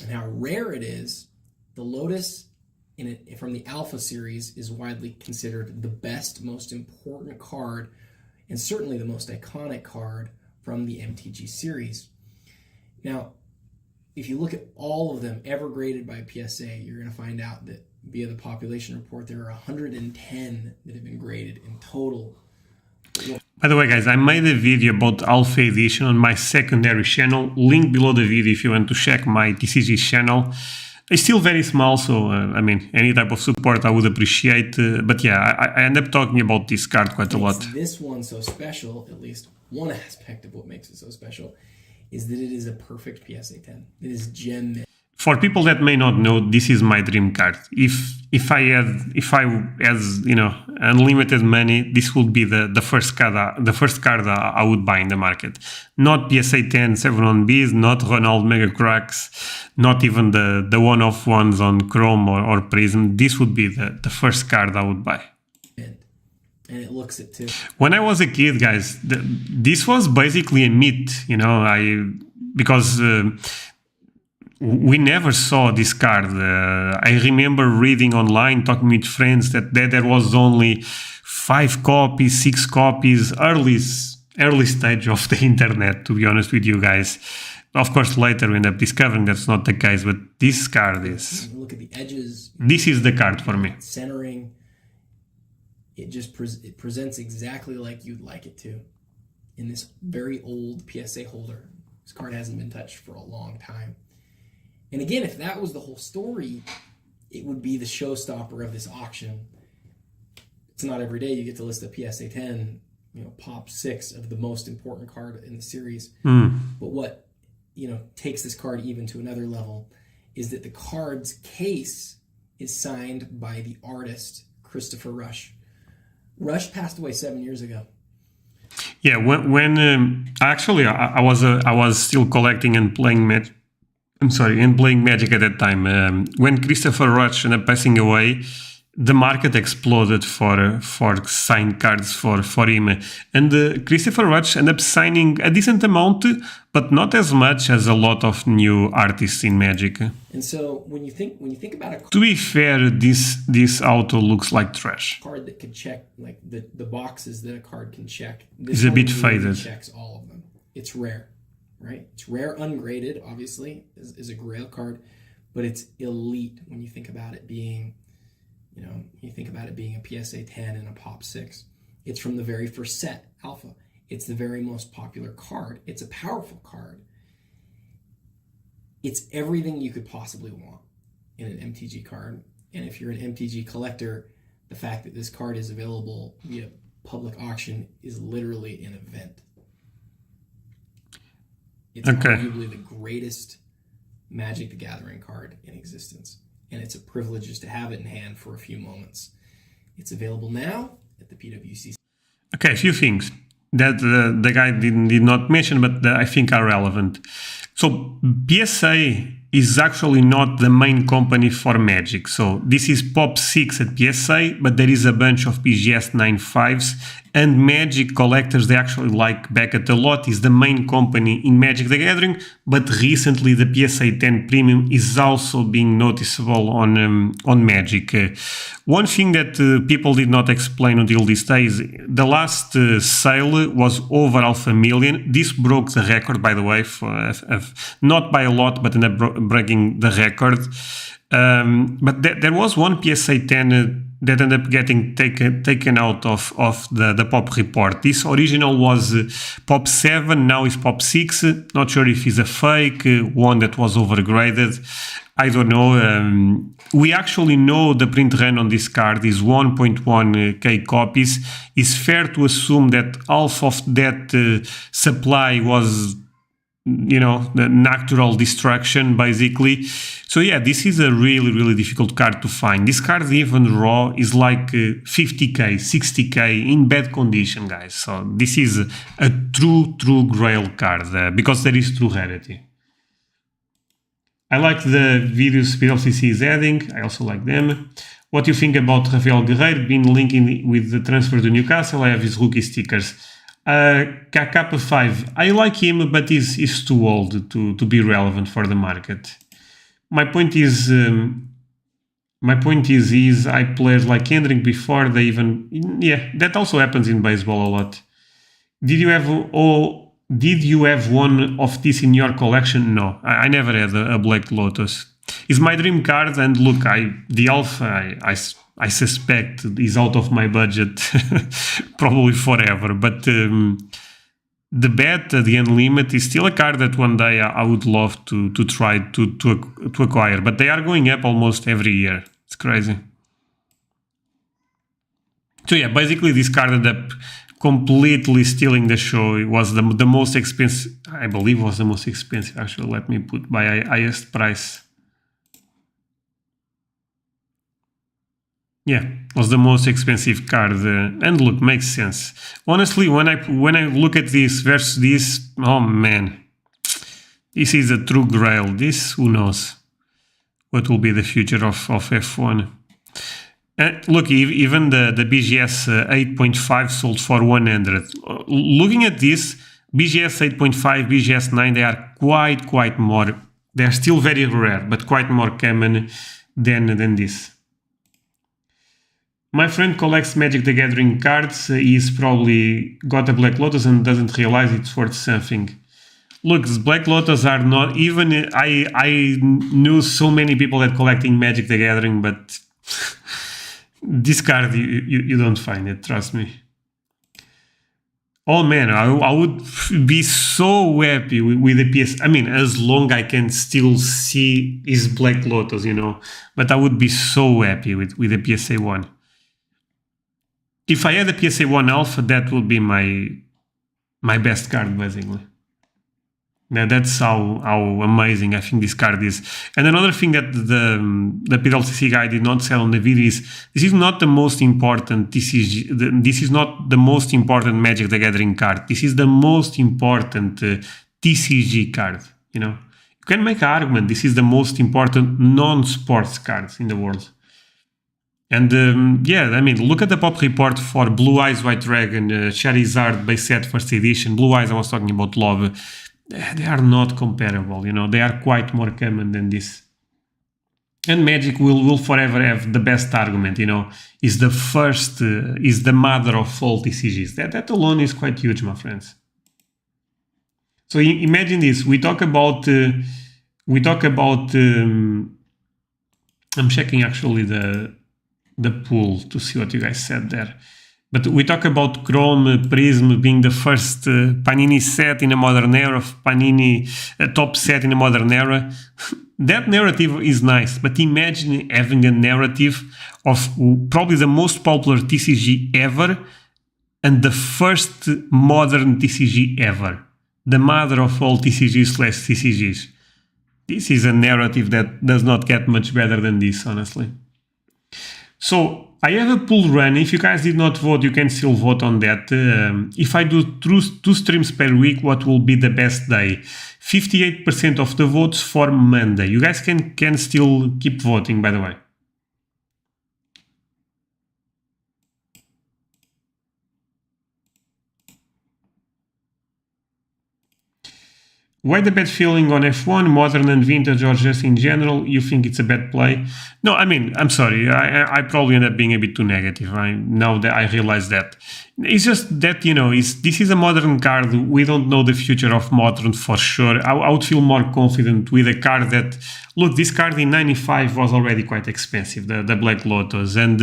and how rare it is, the Lotus from the Alpha series is widely considered the best, most important card, and certainly the most iconic card from the MTG series. Now, if you look at all of them ever graded by PSA, you're going to find out that via the population report, there are 110 that have been graded in total. By the way, guys, I made a video about Alpha Edition on my secondary channel. Link below the video if you want to check my TCG channel. It's still very small, so I mean, any type of support I would appreciate. But yeah, I end up talking about this card quite a lot. This one so special, at least one aspect of what makes it so special, is that it is a perfect PSA 10. It is gem. For people that may not know, this is my dream card. If I had you know, unlimited money, this would be the first card I would buy in the market. Not PSA 10 7-on-Bs, not Ronaldo Mega Cracks, not even the one-off ones on Chrome or Prism. This would be the first card I would buy. And it looks it too. When I was a kid, guys, this was basically a myth, you know, because we never saw this card. I remember reading online, talking with friends, that there was only 5 copies, 6 copies, early stage of the internet, to be honest with you guys. Of course, later we end up discovering that's not the case, but this card is... Look at the edges. This is the card for me. Centering. It just it presents exactly like you'd like it to in this very old PSA holder. This card hasn't been touched for a long time. And again, if that was the whole story, it would be the showstopper of this auction. It's not every day you get to list a PSA 10, pop 6 of the most important card in the series. But what, takes this card even to another level is that the card's case is signed by the artist Christopher Rush. Rush passed away 7 years ago. Yeah, when actually I was still collecting and playing Magic. Playing Magic at that time. When Christopher Rush ended up passing away, the market exploded for signed cards for him, and Christopher Rush ended up signing a decent amount, but not as much as a lot of new artists in Magic. And so when you think about a card, to be fair, this auto looks like trash. Card that could check like the boxes that a card can check. It's a bit faded. Checks all of them. It's rare, right? It's rare, ungraded. Obviously, is a Grail card, but it's elite when you think about it being. You think about it being a PSA 10 and a Pop 6. It's from the very first set, Alpha. It's the very most popular card. It's a powerful card. It's everything you could possibly want in an MTG card. And if you're an MTG collector, the fact that this card is available via public auction is literally an event. It's arguably the greatest Magic the Gathering card in existence. And it's a privilege just to have it in hand for a few moments. It's available now at the PWCC. Okay, a few things that the guy did not mention, but I think are relevant. So PSA is actually not the main company for Magic. So this is Pop 6 at PSA, but there is a bunch of BGS 9.5s, and Magic collectors, they actually like Beckett a lot, is the main company in Magic the Gathering, but recently the PSA 10 Premium is also being noticeable on Magic. One thing that people did not explain until this day is the last sale was over 500,000. This broke the record, by the way, not by a lot, but ended up breaking the record. But there was one PSA 10 that ended up getting taken out of the Pop report. This original was Pop 7, now is Pop 6. Not sure if it's a fake, one that was overgraded. I don't know. We actually know the print run on this card is 1.1k copies. It's fair to assume that half of that supply was, the natural destruction, basically. So yeah, this is a really, really difficult card to find. This card, even raw, is like 50k, 60k in bad condition, guys. So this is a true Grail card because there is true rarity. I like the videos PWCC is adding. I also like them. What do you think about Rafael Guerreiro being linked with the transfer to Newcastle? I have his rookie stickers. KK5, I like him, but he's too old to be relevant for the market. My point is I players like Kendrick before they even... Yeah, that also happens in baseball a lot. Did you have one of this in your collection? No, I never had a Black Lotus. It's my dream card, and look, the Alpha, I suspect is out of my budget probably forever, but the Beta, the Unlimited, is still a card that one day I would love to try to acquire, but they are going up almost every year. It's crazy. So yeah, basically this card ended up completely stealing the show. It was the most expensive, I believe was the most expensive, actually, let me put by highest price. Yeah, was the most expensive card, and look, makes sense. Honestly, when I look at this versus this, oh man, this is a true Grail. This, who knows what will be the future of F1. Look, even the BGS 8.5 sold for 100. Looking at this, BGS 8.5, BGS 9, they are quite more They are still very rare, but quite more common than this. My friend collects Magic the Gathering cards. He's probably got a Black Lotus and doesn't realize it's worth something. Look, Black Lotus are not even. I knew so many people that collecting Magic the Gathering, but this card you don't find it. Trust me. Oh man, I would be so happy with the PS. I mean, as long I can still see his Black Lotus, you know. But I would be so happy with the PSA 1. If I had a PSA 1 Alpha, that would be my best card, basically. Now that's how amazing I think this card is. And another thing that the PWCC guy did not say on the video is this is not the most important TCG. This is not the most important Magic the Gathering card. This is the most important TCG card. You know, you can make an argument this is the most important non-sports card in the world. And yeah, I mean, look at the pop report for Blue Eyes White Dragon, Charizard base set first edition. Blue Eyes, I was talking about Love. They are not comparable, you know, they are quite more common than this. And Magic will forever have the best argument, you know, is the first, is the mother of all TCGs. That alone is quite huge, my friends. So imagine this, we talk about, I'm checking actually the pool to see what you guys said there. But we talk about Chrome Prism being the first Panini set in a modern era, Panini top set in a modern era. That narrative is nice, but imagine having a narrative of probably the most popular TCG ever and the first modern TCG ever. The mother of all TCGs/TCGs. This is a narrative that does not get much better than this, honestly. So I have a pool run. If you guys did not vote, you can still vote on that. If I do two streams per week, what will be the best day? 58% of the votes for Monday. You guys can still keep voting, by the way. Why the bad feeling on F1, modern and vintage, or just in general? You think it's a bad play? No, I mean, I'm sorry. I probably end up being a bit too negative. Now that I realize that. It's just that, you know, this is a modern card. We don't know the future of modern for sure. I would feel more confident with a card that... Look, this card in 95 was already quite expensive, the Black Lotus. And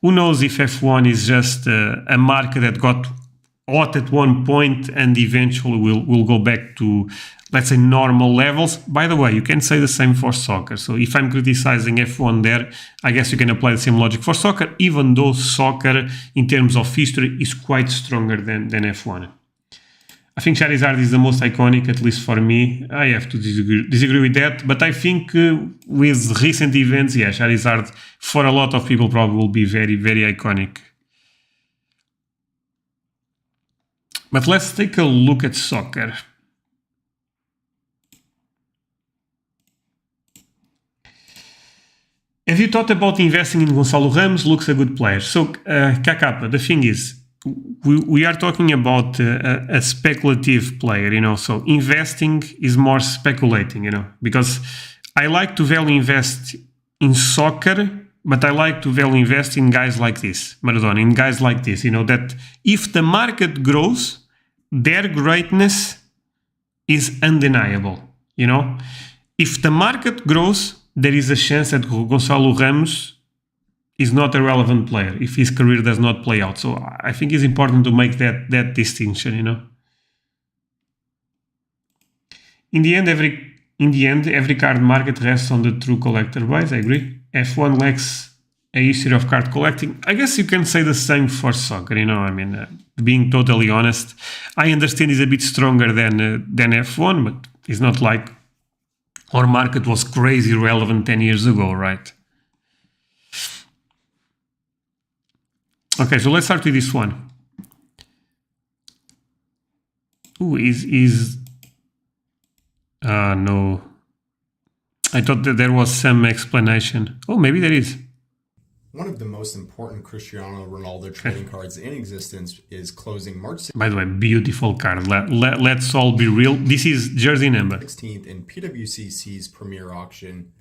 who knows if F1 is just a market that got... hot at one point and eventually we'll go back to, let's say, normal levels. By the way, you can say the same for soccer. So if I'm criticizing F1 there, I guess you can apply the same logic for soccer, even though soccer in terms of history is quite stronger than F1. I think Charizard is the most iconic, at least for me. I have to disagree with that, but I think with recent events, yeah, Charizard for a lot of people probably will be very, very iconic. But let's take a look at soccer. Have you thought about investing in Gonçalo Ramos? Looks a good player. So, Kakapa, the thing is, we are talking about a speculative player, you know, so investing is more speculating, you know, because I like to value invest in soccer, but I like to value invest in guys like this, Maradona, in guys like this, you know, that if the market grows, their greatness is undeniable, you know. If the market grows, there is a chance that Gonçalo Ramos is not a relevant player if his career does not play out. So I think it's important to make that distinction, you know. In the end, every card market rests on the true collector base. I agree. F1 lacks a history of card collecting. I guess you can say the same for soccer, you know. I mean, being totally honest, I understand it's a bit stronger than F1, but it's not like our market was crazy relevant 10 years ago, right? Okay, so let's start with this one. Ooh, no. I thought that there was some explanation. Oh, maybe there is. One of the most important Cristiano Ronaldo trading cards in existence is closing March By the way, beautiful card. Let's all be real. This is jersey number 16th in PWCC's premier auction.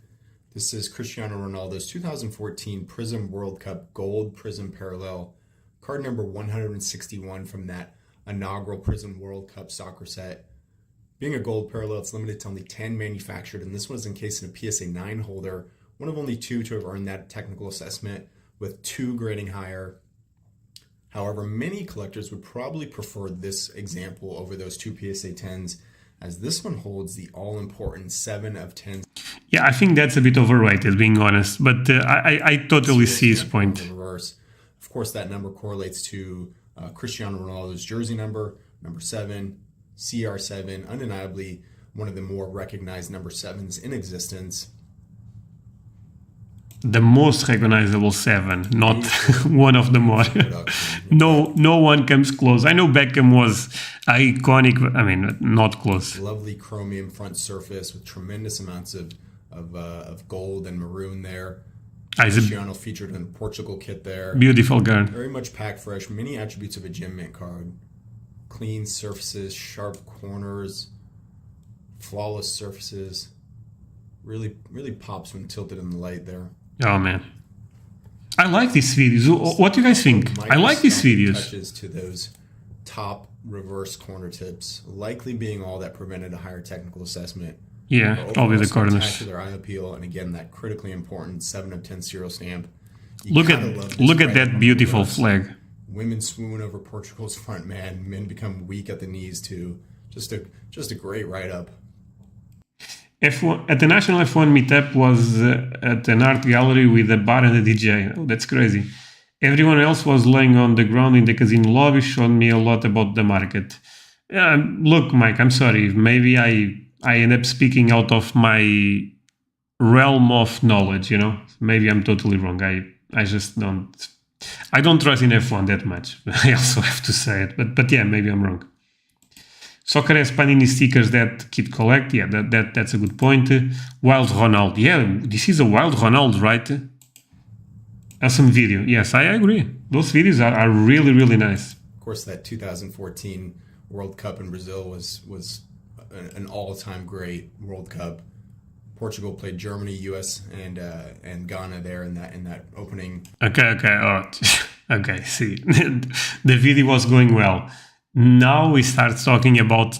This is Cristiano Ronaldo's 2014 Prism World Cup Gold Prism Parallel, card number 161 from that inaugural Prism World Cup soccer set. Being a gold parallel, it's limited to only 10 manufactured, and this was encased in a PSA 9 holder, one of only 2 to have earned that technical assessment, with 2 grading higher. However, many collectors would probably prefer this example over those 2 PSA 10s, as this one holds the all-important 7 of 10. Yeah, I think that's a bit overrated, being honest, but I totally see his point. Reverse. Of course, that number correlates to Cristiano Ronaldo's jersey number 7, CR7, undeniably one of the more recognized number 7s in existence. The most recognizable 7, not one of the more. No one comes close. I know Beckham was iconic, but I mean, not close. Lovely chromium front surface with tremendous amounts of gold and maroon there. Cristiano featured in a Portugal kit there. Beautiful card. Very much packed fresh. Many attributes of a gem mint card. Clean surfaces, sharp corners, flawless surfaces. Really pops when tilted in the light there. Oh man, I like these videos. What do you guys think? I like these videos. Touches to those top reverse corner tips, likely being all that prevented a higher technical assessment. Yeah, probably the corners. Spectacular eye appeal, and again that critically important 7 of 10 serial stamp. Look at that beautiful flag. Women swoon over Portugal's front man. Men become weak at the knees too. Just a great write-up. F1, at the National F1 meetup was at an art gallery with a bar and a DJ. Oh, that's crazy. Everyone else was laying on the ground in the casino lobby, showed me a lot about the market. Look, Mike, I'm sorry. Maybe I end up speaking out of my realm of knowledge, you know? Maybe I'm totally wrong. I just don't... I don't trust in F1 that much. I also have to say it. But yeah, maybe I'm wrong. Soccer has Panini stickers that kid collect. Yeah, that's a good point. Wild Ronaldo. Yeah, this is a Wild Ronaldo, right? Awesome video. Yes, I agree. Those videos are really, really nice. Of course, that 2014 World Cup in Brazil was an all-time great World Cup. Portugal played Germany, US, and Ghana there in that opening. Okay. Oh, okay. See, the video was going well. Now we start talking about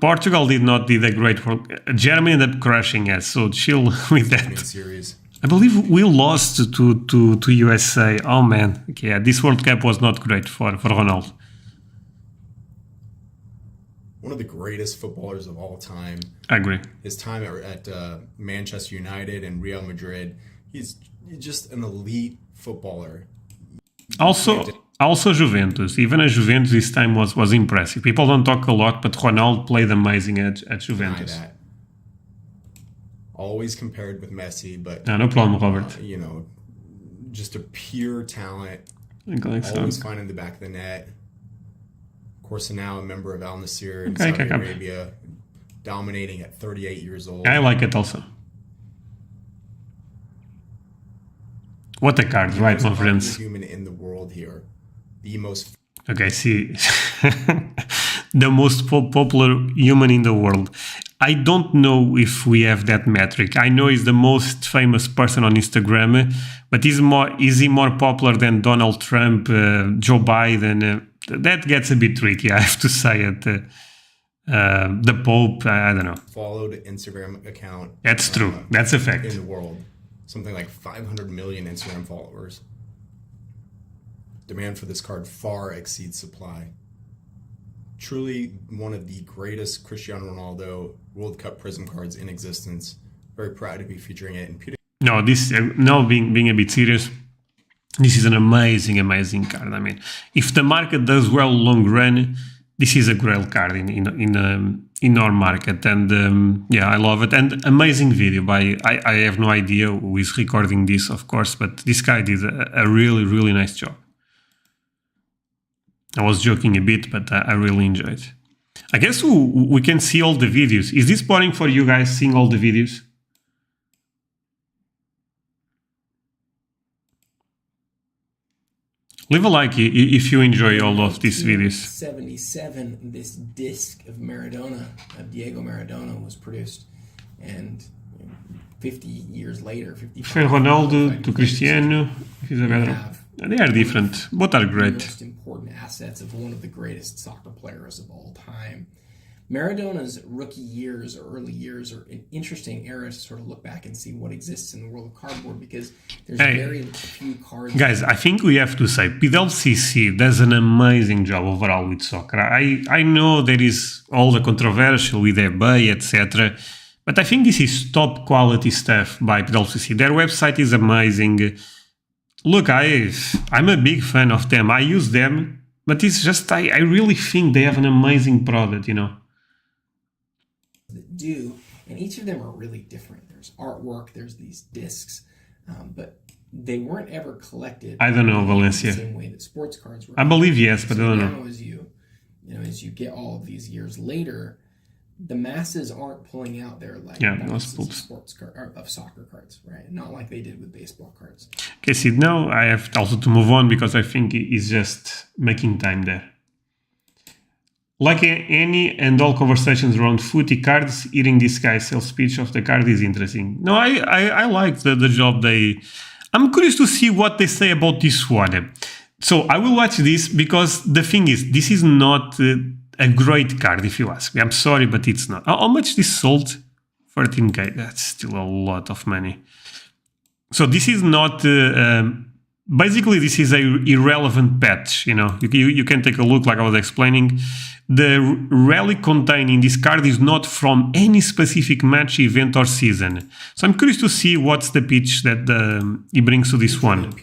Portugal did not do a great work. Germany ended up crushing us. So chill with that. Series. I believe we lost to USA. Oh man, okay, yeah, this World Cup was not great for Ronaldo. One of the greatest footballers of all time. I agree. His time at Manchester United and Real Madrid, he's just an elite footballer. Also Juventus. Even at Juventus this time was impressive. People don't talk a lot, but Ronaldo played amazing at Juventus. That. Always compared with Messi, but no problem, Robert. Just a pure talent. Always finding the back of the net. Of course, now a member of Al Nassr in Saudi Arabia, dominating at 38 years old. I like it also. What a card, right, my friends? Human in the world here, the most. Okay, see, the most popular human in the world. I don't know if we have that metric. I know he's the most famous person on Instagram, but is he more popular than Donald Trump, Joe Biden? That gets a bit tricky, I have to say it. The Pope, I don't know. Followed Instagram account. That's true. That's a fact. In the world. Something like 500 million Instagram followers. Demand for this card far exceeds supply. Truly one of the greatest Cristiano Ronaldo World Cup Prism cards in existence. Very proud to be featuring it in No, being a bit serious, this is an amazing card. I mean, if the market does well long run, this is a grail card in our market, and yeah, I love it. And amazing video by I have no idea who is recording this, of course, but this guy did a really nice job. I was joking a bit, but I really enjoyed it. I guess we can see all the videos. Is this boring for you guys, seeing all the videos? Leave a like if you enjoy all of these videos. 1977, this disc of Maradona, of Diego Maradona, was produced, and 50 years later, 55. From Ronaldo to Cristiano, they are different. Both are great. The most important assets of one of the greatest soccer players of all time. Maradona's rookie years or early years are an interesting era to sort of look back and see what exists in the world of cardboard, because there's very few cards. Guys, I think we have to say PWCC does an amazing job overall with soccer. I know there is all the controversial with eBay, etc. But I think this is top quality stuff by PWCC. Their website is amazing. Look, I'm a big fan of them. I use them, but it's just I really think they have an amazing product, you know. That do, and each of them are really different. There's artwork, there's these discs, but they weren't ever collected. I don't know, Valencia. The same way that sports cards were. I believe yes, but I don't know. Now, as you get all of these years later, the masses aren't pulling out their sports card of soccer cards, right? Not like they did with baseball cards. Okay, see, now I have also to move on because I think it's just making time there. Like any and all conversations around footy cards, hearing this guy sell speech of the card is interesting. No, I like the job they... I'm curious to see what they say about this one. So I will watch this because the thing is, this is not a great card if you ask me. I'm sorry, but it's not. How much this sold? 13k. That's still a lot of money. So this is not... basically, this is a irrelevant patch, you know. You can take a look like I was explaining. The relic contained in this card is not from any specific match, event, or season. So I'm curious to see what's the pitch that he brings to this one.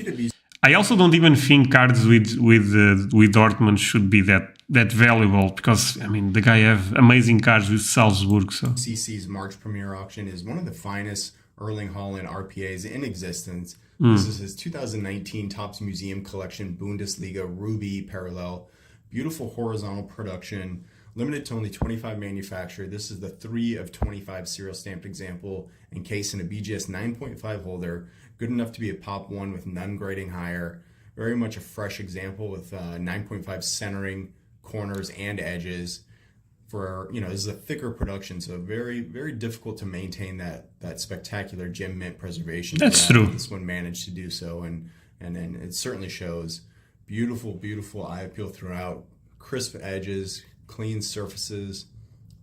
I also don't even think cards with Dortmund should be that valuable because, I mean, the guy have amazing cards with Salzburg. So CC's March Premier Auction is one of the finest Erling Haaland RPAs in existence. This is his 2019 Topps Museum Collection Bundesliga Ruby Parallel. Beautiful horizontal production, limited to only 25 manufactured. This is the 3 of 25 serial stamped example, encased in a BGS 9.5 holder, good enough to be a pop 1 with none grading higher. Very much a fresh example with 9.5 centering, corners, and edges. For, you know, this is a thicker production, so very, very difficult to maintain that spectacular gem mint preservation. That's true. This one managed to do so, and it certainly shows. Beautiful, beautiful eye appeal throughout. Crisp edges, clean surfaces,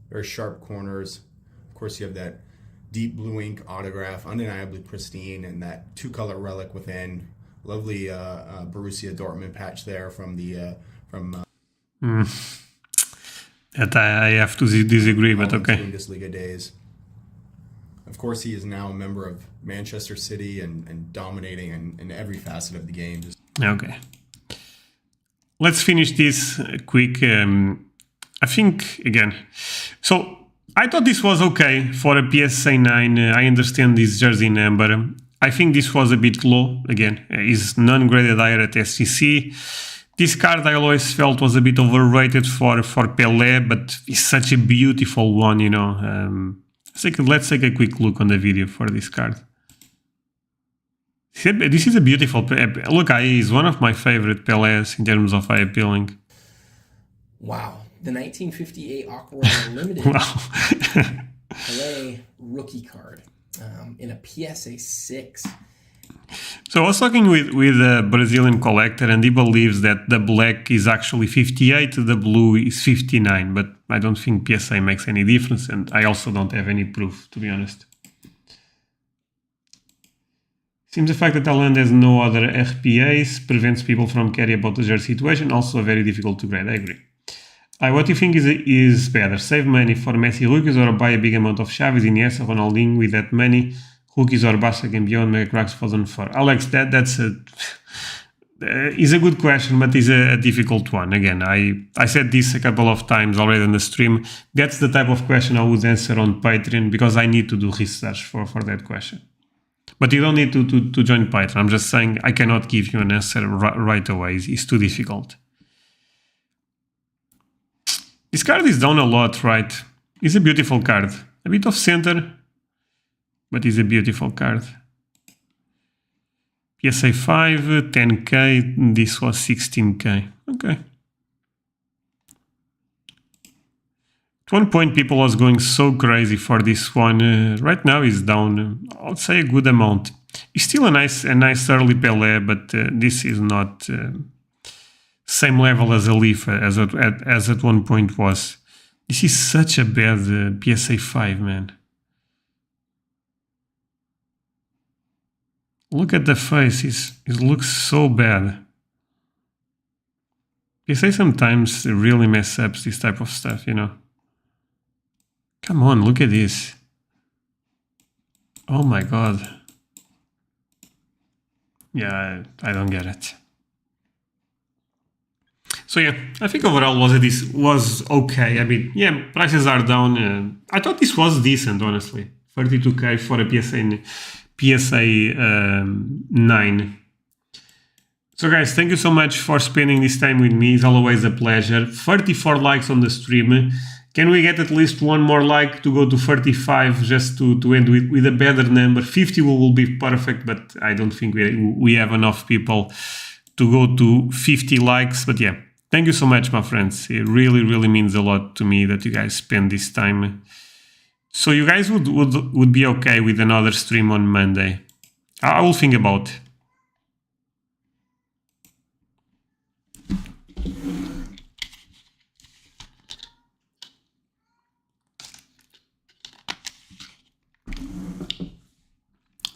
very sharp corners. Of course, you have that deep blue ink autograph, undeniably pristine, and that 2-color relic within. Lovely Borussia Dortmund patch there from the That I have to disagree, but okay. Bundesliga days. Of course, he is now a member of Manchester City and dominating in every facet of the game. Okay. Let's finish this quick. I think, again, so I thought this was okay for a PSA 9. I understand this jersey number. I think this was a bit low. Again, is non-graded higher at SCC. This card I always felt was a bit overrated for Pelé, but it's such a beautiful one, you know. Let's take a quick look on the video for this card. This is a beautiful... Look, he's one of my favorite Pelés in terms of eye appealing. Wow. The 1958 Aquarelle Limited Pelé rookie card in a PSA 6. So I was talking with a Brazilian collector, and he believes that the black is actually 58, the blue is 59, but I don't think PSA makes any difference, and I also don't have any proof, to be honest. Seems the fact that Haaland has no other RPAs prevents people from caring about the jersey situation, also very difficult to grade, I agree. What do you think is better, save money for Messi rookies or buy a big amount of Xavis, Iniesta, Ronaldinho with that money? Rookies or Barca and beyond Mega Cracks 2004. Alex, that's is a good question, but is a difficult one. Again, I said this a couple of times already on the stream. That's the type of question I would answer on Patreon because I need to do research for that question. But you don't need to join Patreon. I'm just saying I cannot give you an answer right away. It's too difficult. This card is down a lot, right? It's a beautiful card. A bit off center, but it's a beautiful card. PSA 5, 10K, this was 16K. Okay. At one point, people was going so crazy for this one. Right now, it's down. I'll say a good amount. It's still a nice early Pelé, but this is not same level as a Leaf as at one point was. This is such a bad PSA 5, man. Look at the face. It looks so bad. PSA sometimes really mess up this type of stuff, you know. Come on, look at this. Oh my god. Yeah, I don't get it. So yeah, I think overall was okay. I mean, yeah, prices are down. I thought this was decent, honestly. 32K for a PSA 9. So guys, thank you so much for spending this time with me. It's always a pleasure. 34 likes on the stream. Can we get at least one more like to go to 35 just to end with a better number? 50 will be perfect, but I don't think we have enough people to go to 50 likes. But yeah, thank you so much, my friends. It really, really means a lot to me that you guys spend this time. So you guys would be okay with another stream on Monday. I will think about it.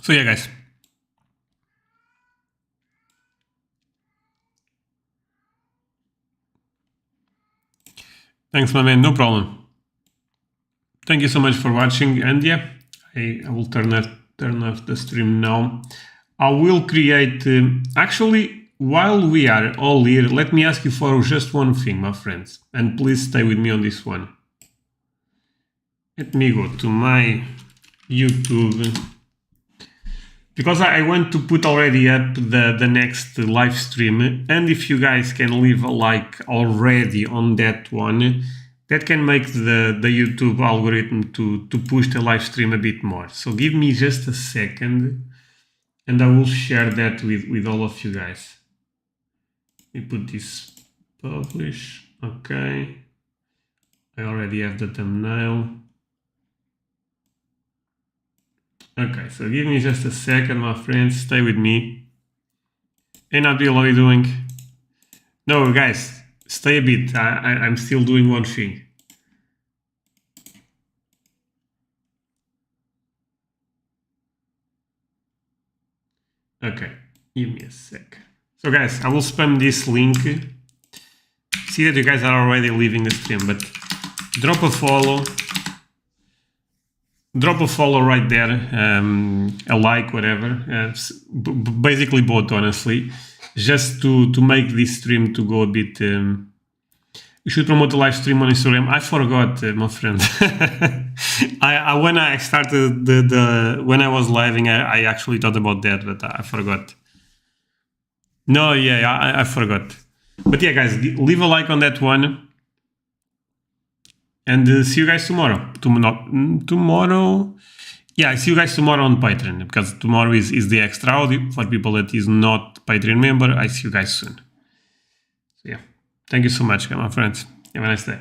So yeah, guys. Thanks, my man. No problem. Thank you so much for watching. And yeah, I will turn off the stream now. I will create... actually, while we are all here, let me ask you for just one thing, my friends. And please stay with me on this one. Let me go to my YouTube... because I want to put already up the next live stream, and if you guys can leave a like already on that one, that can make the YouTube algorithm to push the live stream a bit more. So give me just a second, and I will share that with all of you guys. Let me put this publish. Okay. I already have the thumbnail. Okay, so give me just a second, my friends. Stay with me. Hey, Nabil, how are you doing? No, guys, stay a bit. I'm still doing one thing. Okay, give me a sec. So, guys, I will spam this link. See that you guys are already leaving the stream, but drop a follow. Drop a follow right there, a like, whatever. Basically both, honestly, just to make this stream to go a bit. You should promote the live stream on Instagram. I forgot, my friend. When I started when I was living, I actually thought about that, but I forgot. No, yeah, I forgot. But yeah, guys, leave a like on that one. And see you guys tomorrow. Tomorrow? Yeah, I see you guys tomorrow on Patreon, because tomorrow is the extra audio. For people that is not Patreon member, I see you guys soon. So yeah, thank you so much, my friends. Have a nice day.